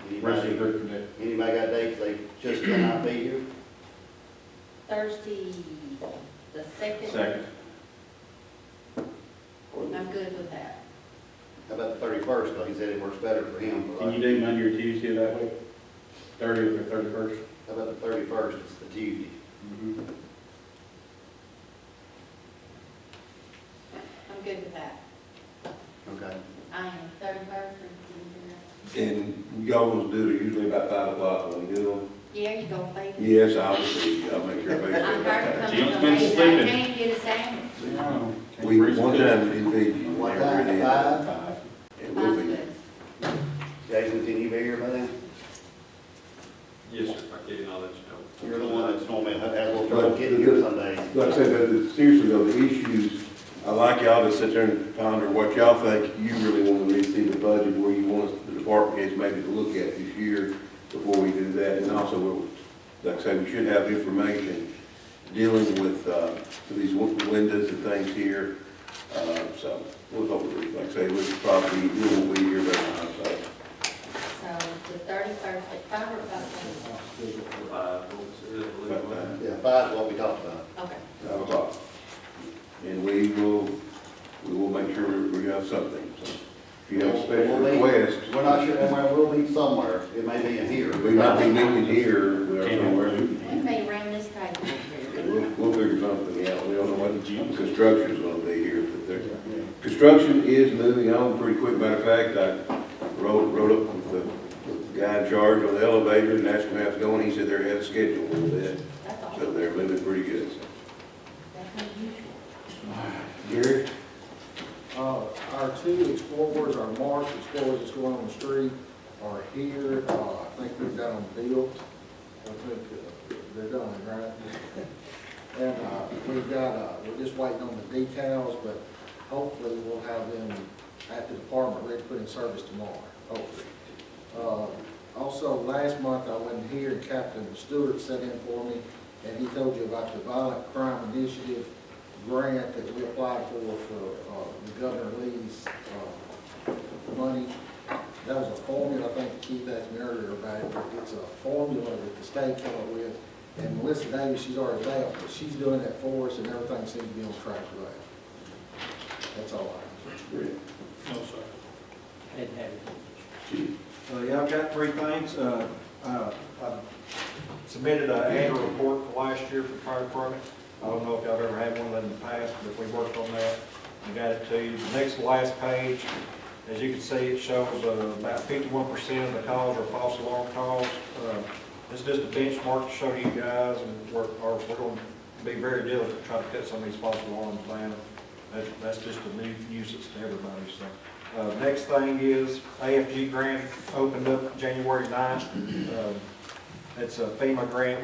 [SPEAKER 3] the rest of the group can do.
[SPEAKER 4] Anybody got dates they just cannot be here?
[SPEAKER 2] Thursday, the 2nd.
[SPEAKER 3] Second.
[SPEAKER 2] I'm good with that.
[SPEAKER 4] How about the 31st, because he said it works better for him.
[SPEAKER 3] Can you do Monday or Tuesday that week? 30th or 31st?
[SPEAKER 4] How about the 31st, it's the Tuesday.
[SPEAKER 2] I'm good with that.
[SPEAKER 4] Okay.
[SPEAKER 2] I am 31st.
[SPEAKER 1] And y'all want to do it usually about 5 o'clock when we do them?
[SPEAKER 2] Yeah, you go Vegas.
[SPEAKER 1] Yes, I'll see. I'll make sure everybody's
[SPEAKER 2] I'm
[SPEAKER 1] there.
[SPEAKER 2] tired of
[SPEAKER 3] Jim's
[SPEAKER 2] coming
[SPEAKER 3] been
[SPEAKER 2] to Vegas. I
[SPEAKER 3] sleeping.
[SPEAKER 2] can't get a sandwich.
[SPEAKER 1] We, one time we didn't feed you.
[SPEAKER 4] What
[SPEAKER 1] Never
[SPEAKER 4] time?
[SPEAKER 1] did.
[SPEAKER 4] 5?
[SPEAKER 1] And we'll
[SPEAKER 2] Mine's
[SPEAKER 1] be,
[SPEAKER 2] good.
[SPEAKER 4] Jason, can you be here by then?
[SPEAKER 13] Yes, sir, if I can, I'll let you know.
[SPEAKER 4] You're the one that's normally has a little trouble getting here some days.
[SPEAKER 1] like I said, but seriously though, the issues, I like y'all to sit there and ponder what y'all think you really want to see the budget, where you want us, the department heads maybe to look at this year before we do that. And also, like I say, we should have information dealing with these windows and things here. So we'll hope, like I say, we will be here very much.
[SPEAKER 2] So the 31st at 5 or 5:30?
[SPEAKER 13] 5, what was it, I believe it was?
[SPEAKER 4] Yeah, 5 is what we talked about.
[SPEAKER 2] Okay.
[SPEAKER 1] 5 o'clock. And we will make sure we have something. So if you have a special request,
[SPEAKER 4] We're not sure, and we'll meet somewhere. It may be in here.
[SPEAKER 1] we might be meeting here, or somewhere.
[SPEAKER 2] We may run this table here.
[SPEAKER 1] We'll figure something out. We don't know what construction's gonna be here, but construction is moving on pretty quick. Matter of fact, I wrote up with the guy in charge on the elevator and asked him how it's going. He said they're ahead of schedule a little bit,
[SPEAKER 2] That's
[SPEAKER 1] so
[SPEAKER 2] awesome.
[SPEAKER 1] they're moving pretty good.
[SPEAKER 2] That's unusual.
[SPEAKER 1] Gary?
[SPEAKER 9] Our 2 Explorers, our March Explorers that's going on the street are here. I think we've got them built. I think they're done, right? And we've got, we're just waiting on the decals, but hopefully we'll have them at the department ready to put in service tomorrow, hopefully. Also, last month I went here and Captain Stewart sat in for me, and he told you about the Violent Crime Initiative grant that we applied for the Governor Lee's money. That was a formula, I think Keith asked me earlier about it, but it's a formula that the state came up with. And Melissa Davis, she's already left, but she's doing that for us, and everything seems to be on track for that. That's all I have.
[SPEAKER 11] No, sir.
[SPEAKER 14] I didn't have it.
[SPEAKER 6] Yeah, I've got three things. I submitted an annual report for last year for the fire department. I don't know if y'all ever had one of them in the past, but we worked on that and got it to you. The next to last page, as you can see, it shows about 51% of the calls are false alarm calls. It's just a benchmark to show you guys, and we're going to be very diligent to try to cut some of these false alarms down. That's just a new nuisance to everybody. So, next thing is AFG grant opened up January 9th. It's a FEMA grant.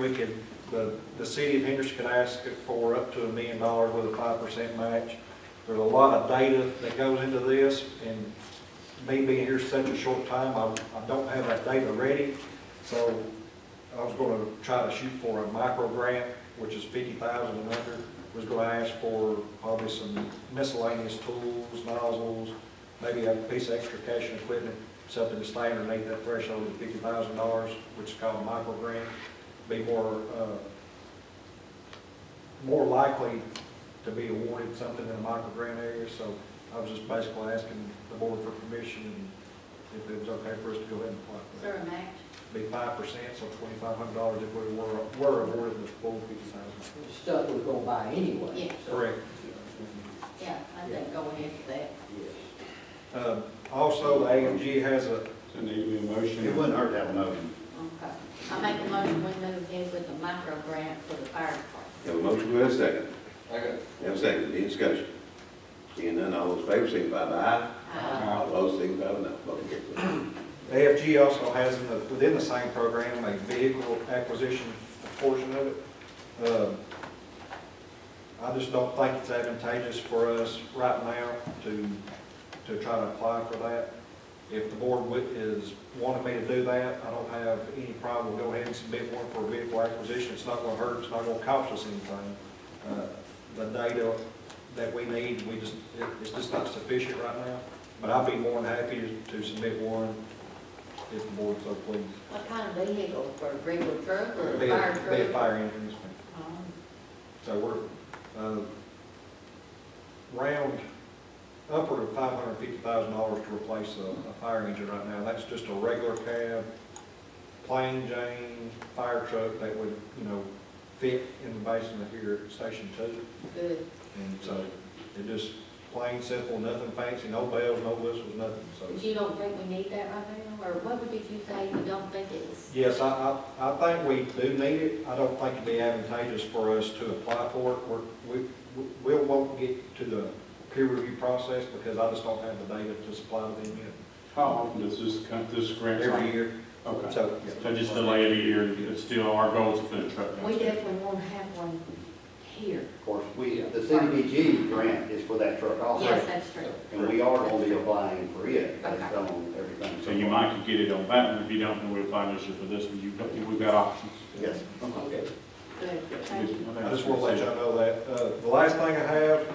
[SPEAKER 6] The city of Henderson could ask for up to $1 million with a 5% match. There's a lot of data that goes into this, and me being here such a short time, I don't have that data ready. So I was going to try to shoot for a micro grant, which is $50,000 and under. Was going to ask for probably some miscellaneous tools, nozzles, maybe a piece of extra caching equipment, something to stay underneath that threshold of $50,000, which is called a micro grant. Be more likely to be awarded something in a micro grant area. So I was just basically asking the board for permission and if it was okay for us to go ahead and apply for
[SPEAKER 2] Sir,
[SPEAKER 6] that.
[SPEAKER 2] match?
[SPEAKER 6] Be 5%, so $2,500 if we were awarded the full $50,000.
[SPEAKER 7] Stuff we're gonna buy anyway.
[SPEAKER 2] Yeah.
[SPEAKER 7] so-
[SPEAKER 6] Correct.
[SPEAKER 2] Yeah, I think go ahead with that.
[SPEAKER 7] Yes.
[SPEAKER 6] Also, the AMG has a,
[SPEAKER 3] So need to be a motion.
[SPEAKER 4] It wouldn't hurt to have a motion.
[SPEAKER 2] Okay. I make a motion, we move ahead with the micro grant for the fire department.
[SPEAKER 1] Have a motion, do we have a second?
[SPEAKER 12] Second.
[SPEAKER 1] Have a second, any discussion? Seeing none, all those in favor, signify by aye. All opposed, signify by no. Motion carries.
[SPEAKER 6] AFG also has within the same program a vehicle acquisition portion of it. I just don't think it's advantageous for us right now to try to apply for that. If the board is wanting me to do that, I don't have any problem. We'll go ahead and submit one for a vehicle acquisition. It's not going to hurt, it's not going to cost us anything. The data that we need, it's just not sufficient right now. But I'd be more than happy to submit one if the board so please.
[SPEAKER 2] What kind of vehicle, for a regular truck or a
[SPEAKER 6] Be
[SPEAKER 2] fire truck?
[SPEAKER 6] a fire engine, yes, ma'am.
[SPEAKER 2] Oh,
[SPEAKER 6] So we're, round upward of $550,000 to replace a fire engine right now. That's just a regular cab, plain Jane fire truck that would, fit in the basin of here at Station 2.
[SPEAKER 2] good.
[SPEAKER 6] And so it just plain simple, nothing fancy, no bells, no whistles, nothing. So
[SPEAKER 2] But you don't think we need that right now, or what did you say, you don't think it's?
[SPEAKER 6] yes, I think we do need it. I don't think it'd be advantageous for us to apply for it. We won't get to the peer review process because I just don't have the data to supply to them yet.
[SPEAKER 3] How often does this grant?
[SPEAKER 6] Every year.
[SPEAKER 3] Okay.
[SPEAKER 6] So,
[SPEAKER 3] So just delay it a year, it's still our goal is to put a truck down.
[SPEAKER 2] We definitely want to have one here.
[SPEAKER 4] Of course, the CDBG grant is for that truck also.
[SPEAKER 2] Yes, that's true.
[SPEAKER 4] And we are going to be applying for it based
[SPEAKER 2] Okay.
[SPEAKER 4] on everything.
[SPEAKER 3] So you might could get it on that one, if you don't, then we'll apply this year for this one, we've got options.
[SPEAKER 4] Yes.
[SPEAKER 7] Okay.
[SPEAKER 2] Good, thank you.
[SPEAKER 6] I just want to let y'all know that. The last thing I have,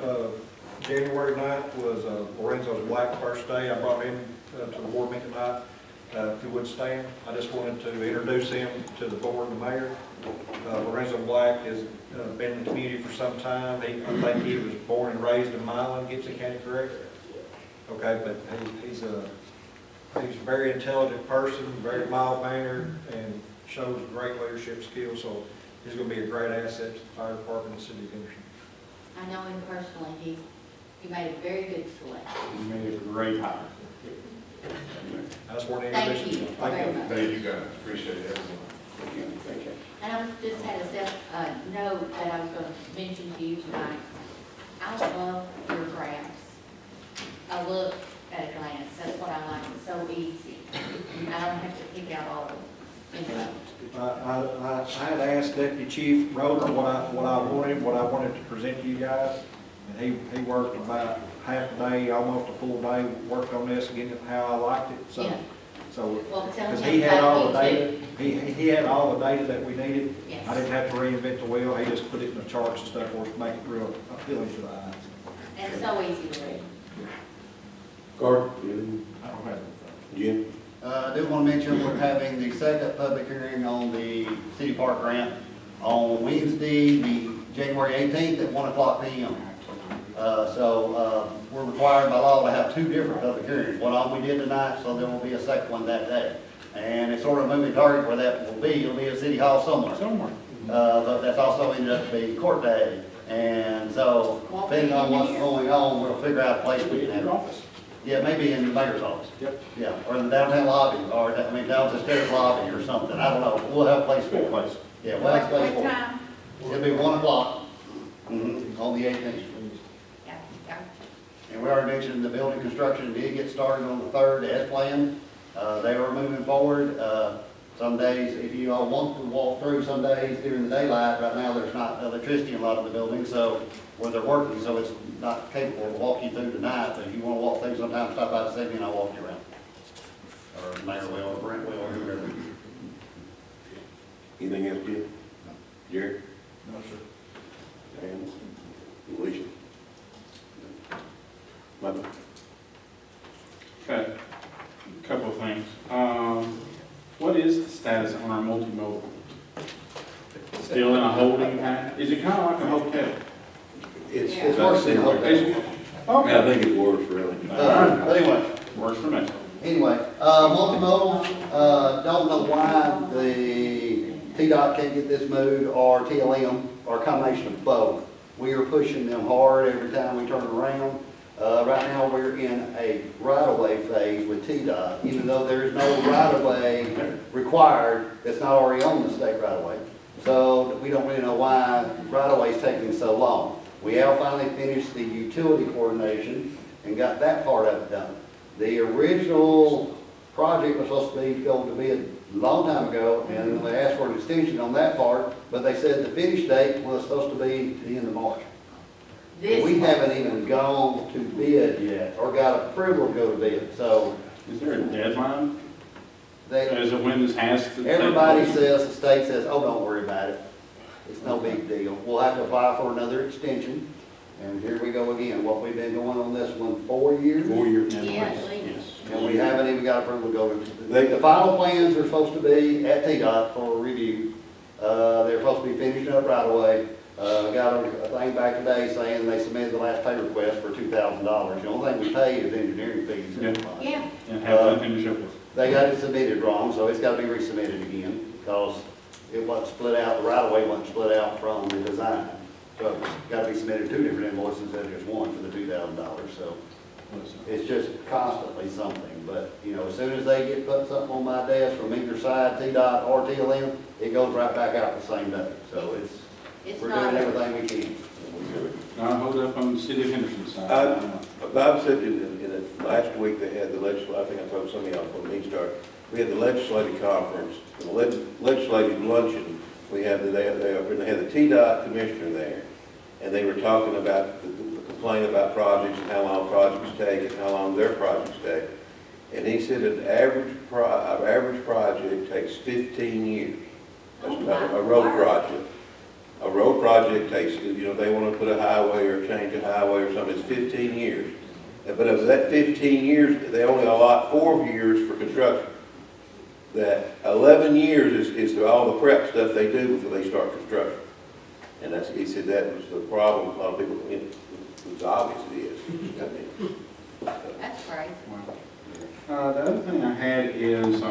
[SPEAKER 6] January 9th was Lorenzo's Black first day. I brought him to the board meeting tonight. If you would stand, I just wanted to introduce him to the board and the mayor. Lorenzo Black has been in the community for some time. I think he was born and raised in Milan, Gibson County, correct? Okay, but he's a very intelligent person, very mild-mannered, and shows great leadership skills. So he's going to be a great asset to the fire department in the city of Henderson.
[SPEAKER 2] I know him personally, he made a very good selection.
[SPEAKER 3] You made a great hire.
[SPEAKER 6] I just want to
[SPEAKER 2] Thank
[SPEAKER 6] introduce
[SPEAKER 2] you
[SPEAKER 6] him.
[SPEAKER 2] very much.
[SPEAKER 13] Thank you guys, appreciate it.
[SPEAKER 1] Thank you.
[SPEAKER 2] And I just had a note that I was going to mention to you tonight. I love your graphs. I look at a glance, that's what I like, it's so easy. I don't have to pick out all the info.
[SPEAKER 6] I had asked Deputy Chief Roder what I wanted to present to you guys, and he worked about half a day, almost a full day, worked on this, getting it how I liked it, so.
[SPEAKER 2] Yeah.
[SPEAKER 6] So,
[SPEAKER 2] Well, tell
[SPEAKER 6] because
[SPEAKER 2] him
[SPEAKER 6] he had all the
[SPEAKER 2] thank you,
[SPEAKER 6] data, he had all the data that we needed.
[SPEAKER 2] Yes.
[SPEAKER 6] I didn't have to reinvent the wheel, he just put it in the charts and stuff for us to make it real appealing to the eyes.
[SPEAKER 2] And it's so easy to read.
[SPEAKER 1] Carter,
[SPEAKER 6] I don't have anything.
[SPEAKER 1] Jim?
[SPEAKER 4] I do want to mention we're having the second public hearing on the city park grant on Wednesday, the January 18th at 1:00 p.m. We're required by law to have two different public hearings. One we did tonight, so there will be a second one that day. And it's sort of a moving target where that will be. It'll be at City Hall somewhere. But that's also ended up being court day. And so, depending on what's going on, we'll figure out a place we can have it. Yeah, maybe in the mayor's office.
[SPEAKER 3] Yep.
[SPEAKER 4] Yeah, or in the downtown lobby, or, down the stairs lobby or something. I don't know. We'll have a place for it. Yeah, we'll have a place for it. It'll be 1:00. On the 18th. And we already mentioned the building construction did get started on the 3rd as planned. They are moving forward. Some days, if you all want to walk through, some days during the daylight, right now there's not electricity in a lot of the buildings, so where they're working, so it's not capable of walking through tonight. But if you want to walk through sometime, stop by and see me and I'll walk you around. Or Mayor will, or Brent will, or whoever.
[SPEAKER 1] Anything else, Jim? Jerry?
[SPEAKER 9] No, sir.
[SPEAKER 1] And Alicia? Michael?
[SPEAKER 3] Okay, couple of things. What is the status on our multimodal? Still in a holding pattern? Is it kind of like a hotel?
[SPEAKER 4] It's worse than a hotel.
[SPEAKER 3] Okay.
[SPEAKER 1] I think it works, really.
[SPEAKER 4] But anyway.
[SPEAKER 3] Works for me.
[SPEAKER 4] Anyway, multimodal, don't know why the TDOT can't get this moved, or TLM, or a combination of both. We are pushing them hard every time we turn around. Right now, we're in a right-of-way phase with TDOT, even though there is no right-of-way required that's not already on the state right-of-way. So we don't really know why right-of-way is taking so long. We have finally finished the utility coordination and got that part of it done. The original project was supposed to be going to be a long time ago, and they asked for an extension on that part, but they said the finish date was supposed to be the end of March. We haven't even gone to bid yet, or got approval to go to bid, so
[SPEAKER 3] Is there a deadline?
[SPEAKER 4] they,
[SPEAKER 3] As of when this has to? take
[SPEAKER 4] everybody
[SPEAKER 3] place?
[SPEAKER 4] says, the state says, oh, don't worry about it. It's no big deal. We'll have to apply for another extension, and here we go again. What, we've been going on this one 4 years?
[SPEAKER 1] 4 years.
[SPEAKER 2] Yeah, at least.
[SPEAKER 3] Yes.
[SPEAKER 4] And we haven't even got approval to go to, the final plans are supposed to be at TDOT for review. They're supposed to be finishing up right away. Got a thing back today saying they submitted the last pay request for $2,000. The only thing we pay is engineering fees.
[SPEAKER 2] Yeah.
[SPEAKER 3] And have nothing to show for it.
[SPEAKER 4] They got it submitted wrong, so it's gotta be resubmitted again, because it wasn't split out, the right-of-way wasn't split out from the design. So it's gotta be submitted 2 different invoices instead of just one for the $2,000, so it's just constantly something. But, you know, as soon as they get put something on my desk from either side, TDOT or TLM, it goes right back out the same day. So
[SPEAKER 2] It's
[SPEAKER 4] we're
[SPEAKER 2] not,
[SPEAKER 4] doing everything we can.
[SPEAKER 3] Now, hold up on the city of Henderson side.
[SPEAKER 1] Bob said in the last week they had the legislative, I think I told some of y'all from the meeting start, we had the legislative conference, the legislative luncheon. They had the TDOT commissioner there, and they were talking about the complaint about projects and how long projects take and how long their projects take. And he said an average project takes 15 years. That's about a road project. A road project takes, they want to put a highway or change a highway or something, it's 15 years. But of that 15 years, they only allot 4 years for construction. That 11 years is to all the prep stuff they do before they start construction. And he said that was the problem. A lot of people, it's obvious it is.
[SPEAKER 2] that's great.
[SPEAKER 3] The other thing I had is,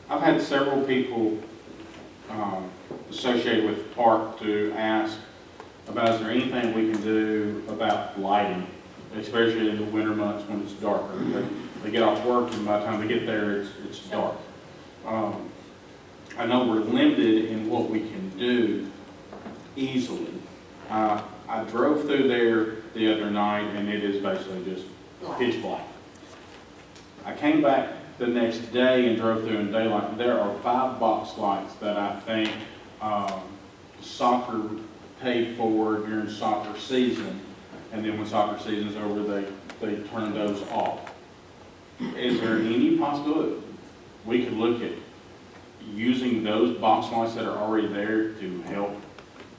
[SPEAKER 3] I've had several people associated with the park to ask about, is there anything we can do about lighting, especially in the winter months when it's darker. They get off work and by the time they get there, it's dark. I know we're limited in what we can do easily. I drove through there the other night and it is basically just pitch black. I came back the next day and drove through in daylight. There are 5 box lights that I think soccer paid for during soccer season, and then when soccer season's over, they turn those off. Is there any possibility we could look at using those box lights that are already there to help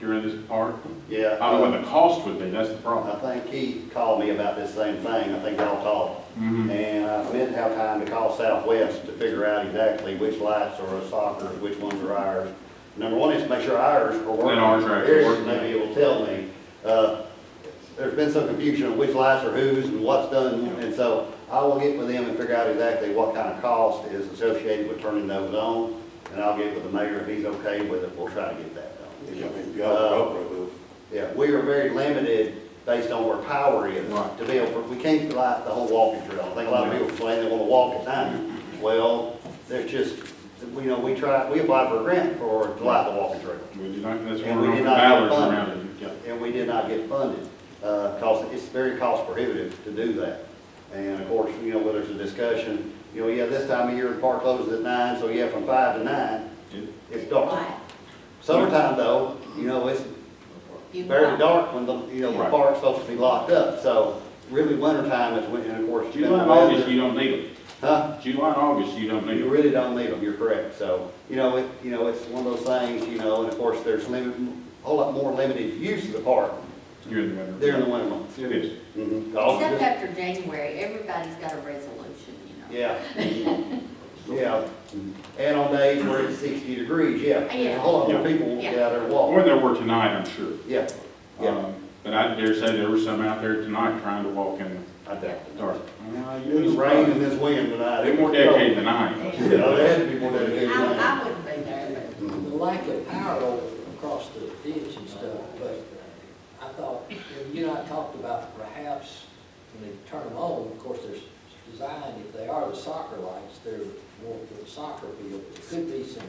[SPEAKER 3] during this part?
[SPEAKER 4] Yeah.
[SPEAKER 3] I don't know what the cost would be, that's the problem.
[SPEAKER 4] I think Keith called me about this same thing, I think y'all talked.
[SPEAKER 3] Mhm.
[SPEAKER 4] And I didn't have time to call Southwest to figure out exactly which lights are a soccer, which ones are ours. Number one is to make sure ours are working.
[SPEAKER 3] And ours are actually
[SPEAKER 4] Eric
[SPEAKER 3] working.
[SPEAKER 4] may be able to tell me. There's been some confusion on which lights are whose and what's done, and so I will get with them and figure out exactly what kind of cost is associated with turning those on. And I'll get with the mayor, if he's okay with it, we'll try to get that done. Yeah, we are very limited based on where power is,
[SPEAKER 3] Right.
[SPEAKER 4] to be able, we can't light the whole walking trail. I think a lot of people complain they want to walk at night. Well, there's just, we applied for a grant to light the walking trail.
[SPEAKER 3] We did not, that's
[SPEAKER 4] And
[SPEAKER 3] one
[SPEAKER 4] we
[SPEAKER 3] of
[SPEAKER 4] did
[SPEAKER 3] the
[SPEAKER 4] not get
[SPEAKER 3] ballards
[SPEAKER 4] funded.
[SPEAKER 3] around it. Yeah.
[SPEAKER 4] And we did not get funded, because it's very cost prohibitive to do that. And of course, where there's a discussion, this time of year, the park closes at 9, so from 5 to 9, it's dark.
[SPEAKER 2] Right.
[SPEAKER 4] Summertime though, it's
[SPEAKER 2] You
[SPEAKER 4] fairly
[SPEAKER 2] know.
[SPEAKER 4] dark when the
[SPEAKER 3] Right.
[SPEAKER 4] park's supposed to be locked up. So really wintertime is when, and of course.
[SPEAKER 3] July and August, you don't need them.
[SPEAKER 4] Huh?
[SPEAKER 3] July and August, you don't need
[SPEAKER 4] You
[SPEAKER 3] them.
[SPEAKER 4] really don't need them, you're correct. So, it's one of those things, and of course, there's a whole lot more limited use of the park
[SPEAKER 3] During the winter.
[SPEAKER 4] during the winter months.
[SPEAKER 3] It is.
[SPEAKER 2] Except after January, everybody's got a resolution,
[SPEAKER 4] Yeah. Yeah. And on days where it's 60 degrees, yeah. A whole lot more
[SPEAKER 3] Yeah.
[SPEAKER 4] people will get out there and walk.
[SPEAKER 3] Or there were tonight, I'm sure.
[SPEAKER 4] Yeah. Yeah.
[SPEAKER 3] But I dare say there were some out there tonight trying to walk in
[SPEAKER 4] I doubt
[SPEAKER 3] the
[SPEAKER 4] it.
[SPEAKER 3] dark.
[SPEAKER 4] It was rain and this wind tonight.
[SPEAKER 3] They're more dedicated than I am.
[SPEAKER 4] Yeah, they had to be more dedicated than that.
[SPEAKER 2] I wouldn't be there, but
[SPEAKER 7] The lack of power over across the ditch and stuff, but I thought, you and I talked about perhaps when they turn them on, of course, they're designed, if they are the soccer lights, they're more for the soccer field. It could be some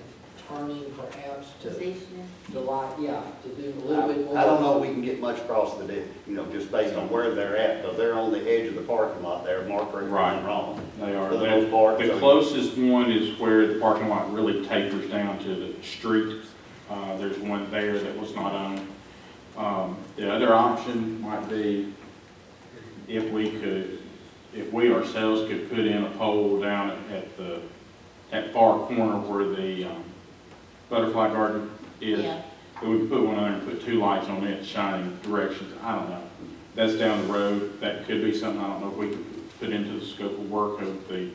[SPEAKER 7] turning perhaps to
[SPEAKER 2] positioning.
[SPEAKER 7] the light, yeah, to do a little bit more.
[SPEAKER 4] I don't know if we can get much across the ditch, just based on where they're at, because they're on the edge of the parking lot there, Mark, correct me if I'm
[SPEAKER 3] Right.
[SPEAKER 4] wrong.
[SPEAKER 3] They are.
[SPEAKER 4] For the most part.
[SPEAKER 3] The closest one is where the parking lot really tapers down to the street. There's one there that was not owned. The other option might be if we ourselves could put in a pole down at that far corner where the butterfly garden is.
[SPEAKER 2] Yeah.
[SPEAKER 3] Then we could put one on there and put two lights on it shining directions. I don't know. That's down the road. That could be something, I don't know if we could put into the scope of work of the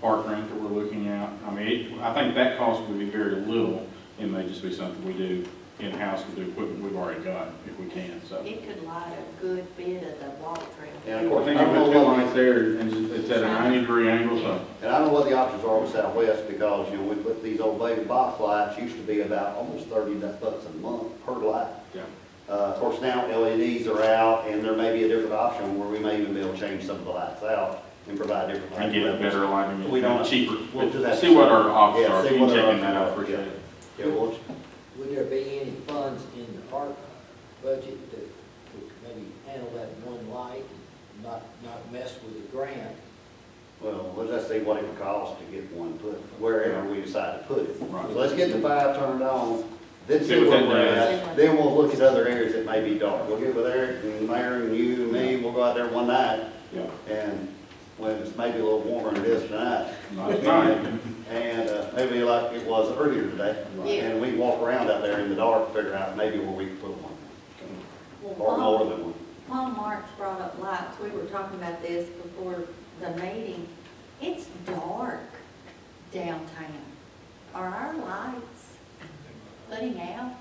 [SPEAKER 3] park grant that we're looking at. I mean, I think that cost would be very little. It may just be something we do in-house with the equipment we've already got, if we can, so.
[SPEAKER 2] It could light a good bit of the walk trail.
[SPEAKER 4] And of
[SPEAKER 3] I
[SPEAKER 4] course, I
[SPEAKER 3] think you
[SPEAKER 4] don't
[SPEAKER 3] put
[SPEAKER 4] know
[SPEAKER 3] two
[SPEAKER 4] what,
[SPEAKER 3] lights there, and it's at a 90-degree angle, so.
[SPEAKER 4] and I don't know what the options are with Southwest, because, we put these old baby box lights, used to be about almost $30 a month per light.
[SPEAKER 3] Yeah.
[SPEAKER 4] Of course, now LEDs are out, and there may be a different option where we may even be able to change some of the lights out and provide different lighting
[SPEAKER 3] And get
[SPEAKER 4] levels.
[SPEAKER 3] better lighting,
[SPEAKER 4] We don't-
[SPEAKER 3] cheaper.
[SPEAKER 4] we'll just have to
[SPEAKER 3] See what our options
[SPEAKER 4] Yeah,
[SPEAKER 3] are,
[SPEAKER 4] see
[SPEAKER 3] if you
[SPEAKER 4] what our
[SPEAKER 3] checking that out,
[SPEAKER 4] options are,
[SPEAKER 3] appreciate it.
[SPEAKER 4] Yeah, well,
[SPEAKER 7] Would there be any funds in the park budget that would maybe handle that one light and not mess with the grant?
[SPEAKER 4] well, let's just see what it would cost to get one put, wherever we decide to put it.
[SPEAKER 3] Right.
[SPEAKER 4] So let's get the 5 turned on, then
[SPEAKER 3] See
[SPEAKER 4] see
[SPEAKER 3] what
[SPEAKER 4] where
[SPEAKER 3] that
[SPEAKER 4] we're
[SPEAKER 3] does.
[SPEAKER 4] at. Then we'll look at other areas that may be dark. We'll get with Eric and Mayor and you and me, we'll go out there one night,
[SPEAKER 3] Yeah.
[SPEAKER 4] and when it's maybe a little warmer than it is tonight.
[SPEAKER 3] Last night.
[SPEAKER 4] And maybe like it was earlier today.
[SPEAKER 2] Yeah.
[SPEAKER 4] And we walk around out there in the dark, figure out maybe where we can put one,
[SPEAKER 2] Well,
[SPEAKER 4] or more than one.
[SPEAKER 2] Paul Marks brought up lights, we were talking about this before the meeting. It's dark downtown. Are our lights putting out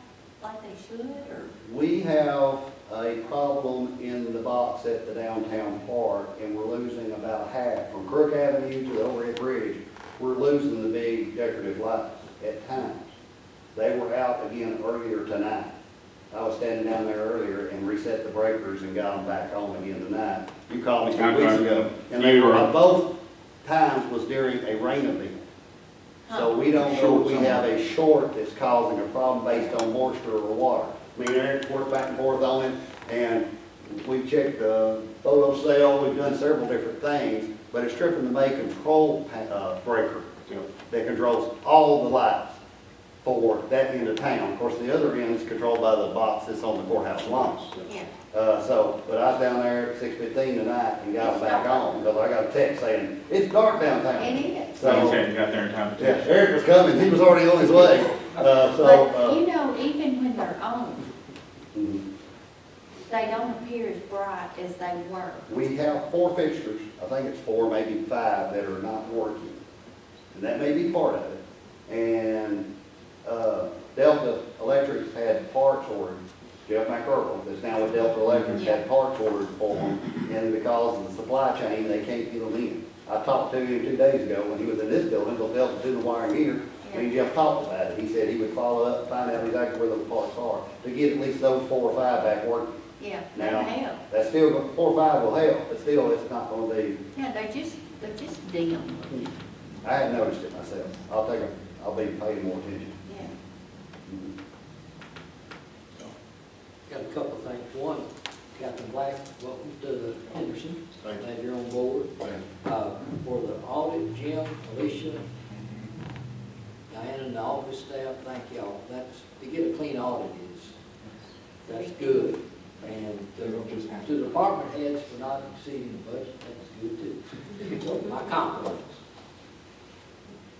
[SPEAKER 2] like they should, or?
[SPEAKER 4] We have a problem in the box at the downtown park, and we're losing about half. From Crook Avenue to the overhead bridge, we're losing the big decorative lights at times. They were out again earlier tonight. I was standing down there earlier and reset the breakers and got them back on again tonight. You called me 2 weeks ago, and they were, both times was during a rain event. So we don't know if we have a short that's causing a problem based on moisture or water. Me and Eric worked back and forth on it, and we checked the photo cell, we've done several different things, but it's tripping the main control breaker that controls all the lights for that end of town. Of course, the other end is controlled by the box that's on the courthouse lawn.
[SPEAKER 2] Yeah.
[SPEAKER 4] But I was down there at 6:15 tonight and got them back on, because I got a text saying, it's dark downtown.
[SPEAKER 2] It is.
[SPEAKER 3] So you
[SPEAKER 4] So,
[SPEAKER 3] said you got there in time to
[SPEAKER 4] yeah,
[SPEAKER 3] test.
[SPEAKER 4] Eric was coming, he was already on his way.
[SPEAKER 2] But, you know, even when they're on,
[SPEAKER 4] Mhm.
[SPEAKER 2] They don't appear as bright as they were.
[SPEAKER 4] We have 4 fixtures, I think it's 4, maybe 5, that are not working. And that may be part of it. And Delta Electric's had parts ordered, Jeff McErl, that's now with Delta Electric, had parts ordered for them. And because of the supply chain, they can't get them in. I talked to him 2 days ago when he was in this building, because Delta's doing the wiring here. Me and Jeff talked about it. He said he would follow up and find out exactly where those parts are, to get at least those 4 or 5 back working.
[SPEAKER 2] Yeah,
[SPEAKER 4] Now,
[SPEAKER 2] that'll help.
[SPEAKER 4] that's still, 4 or 5 will help, but still, it's not gonna be,
[SPEAKER 2] Yeah, they're just dim.
[SPEAKER 4] I hadn't noticed it myself. I'll be paying more attention.
[SPEAKER 2] Yeah.
[SPEAKER 7] Got a couple of things. One, Captain Black, welcome to the Henderson.
[SPEAKER 9] Thank you.
[SPEAKER 7] Glad you're on board. For the audit, Jim, Alicia, Diana, and the office staff, thank y'all. That's, to get a clean audit that's good. And to the department heads for not exceeding the budget, that's good too. So my compliments.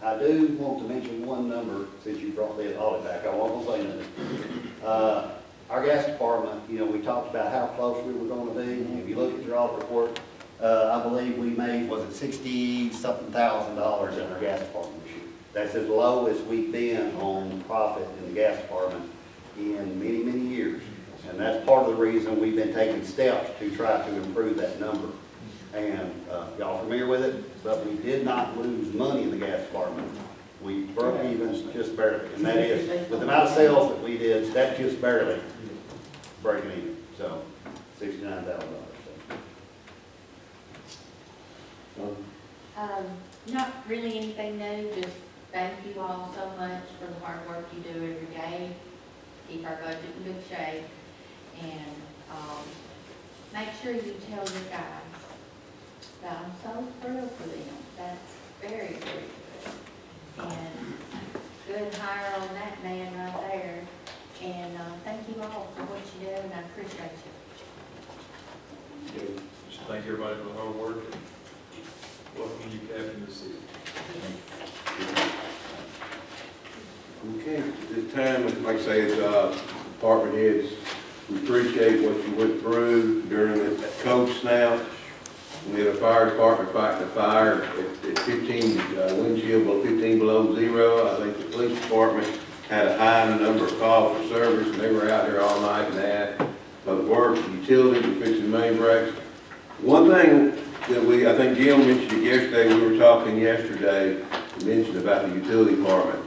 [SPEAKER 4] I do want to mention one number, since you brought the audit back, I won't say nothing. Our gas department, you know, we talked about how close we were gonna be. If you look at your audit report, I believe we made, was it $60-something thousand in our gas department this year. That's as low as we've been on profit in the gas department in many, many years. And that's part of the reason we've been taking steps to try to improve that number. And y'all familiar with it, but we did not lose money in the gas department. We broke even just barely, and that is, with the amount of sales that we did, that's just barely breaking even, so $69,000.
[SPEAKER 2] Not really anything new, just thank you all so much for the hard work you do every day. Keep our budget in good shape. And make sure you tell your guys that I'm so thrilled for them. That's very, very good. And good hire on that man right there. And thank you all for what you do, and I appreciate you.
[SPEAKER 13] Just thank everybody for the hard work. Welcome you, Captain, to the city.
[SPEAKER 1] Okay, at this time, like I say, it's department heads, we appreciate what you went through during the cold snap. We had a fire department fighting a fire at 15, wind chill below 15 below zero. I think the police department had a high number of calls for service, and they were out there all night and that. But work, utilities, and fixing main breaks. One thing that I think Jim mentioned it yesterday, we were talking yesterday, he mentioned about the utility department.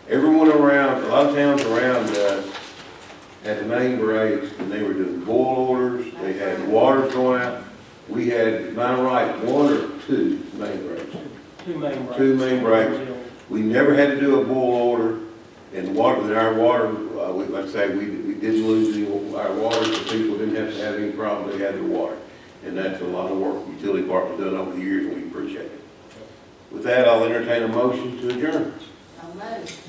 [SPEAKER 1] Everyone around, a lot of towns around us had the main breaks, and they were doing boil orders, they had waters going out. We had, am I right, 1 or 2 main breaks?
[SPEAKER 14] 2 main breaks.
[SPEAKER 1] 2 main breaks. We never had to do a boil order, and water, our water, like I say, we didn't lose any, our water, so people didn't have any problem, they had their water. And that's a lot of work the utility department's done over the years, and we appreciate it. With that, I'll entertain a motion to adjourn.
[SPEAKER 2] So moved.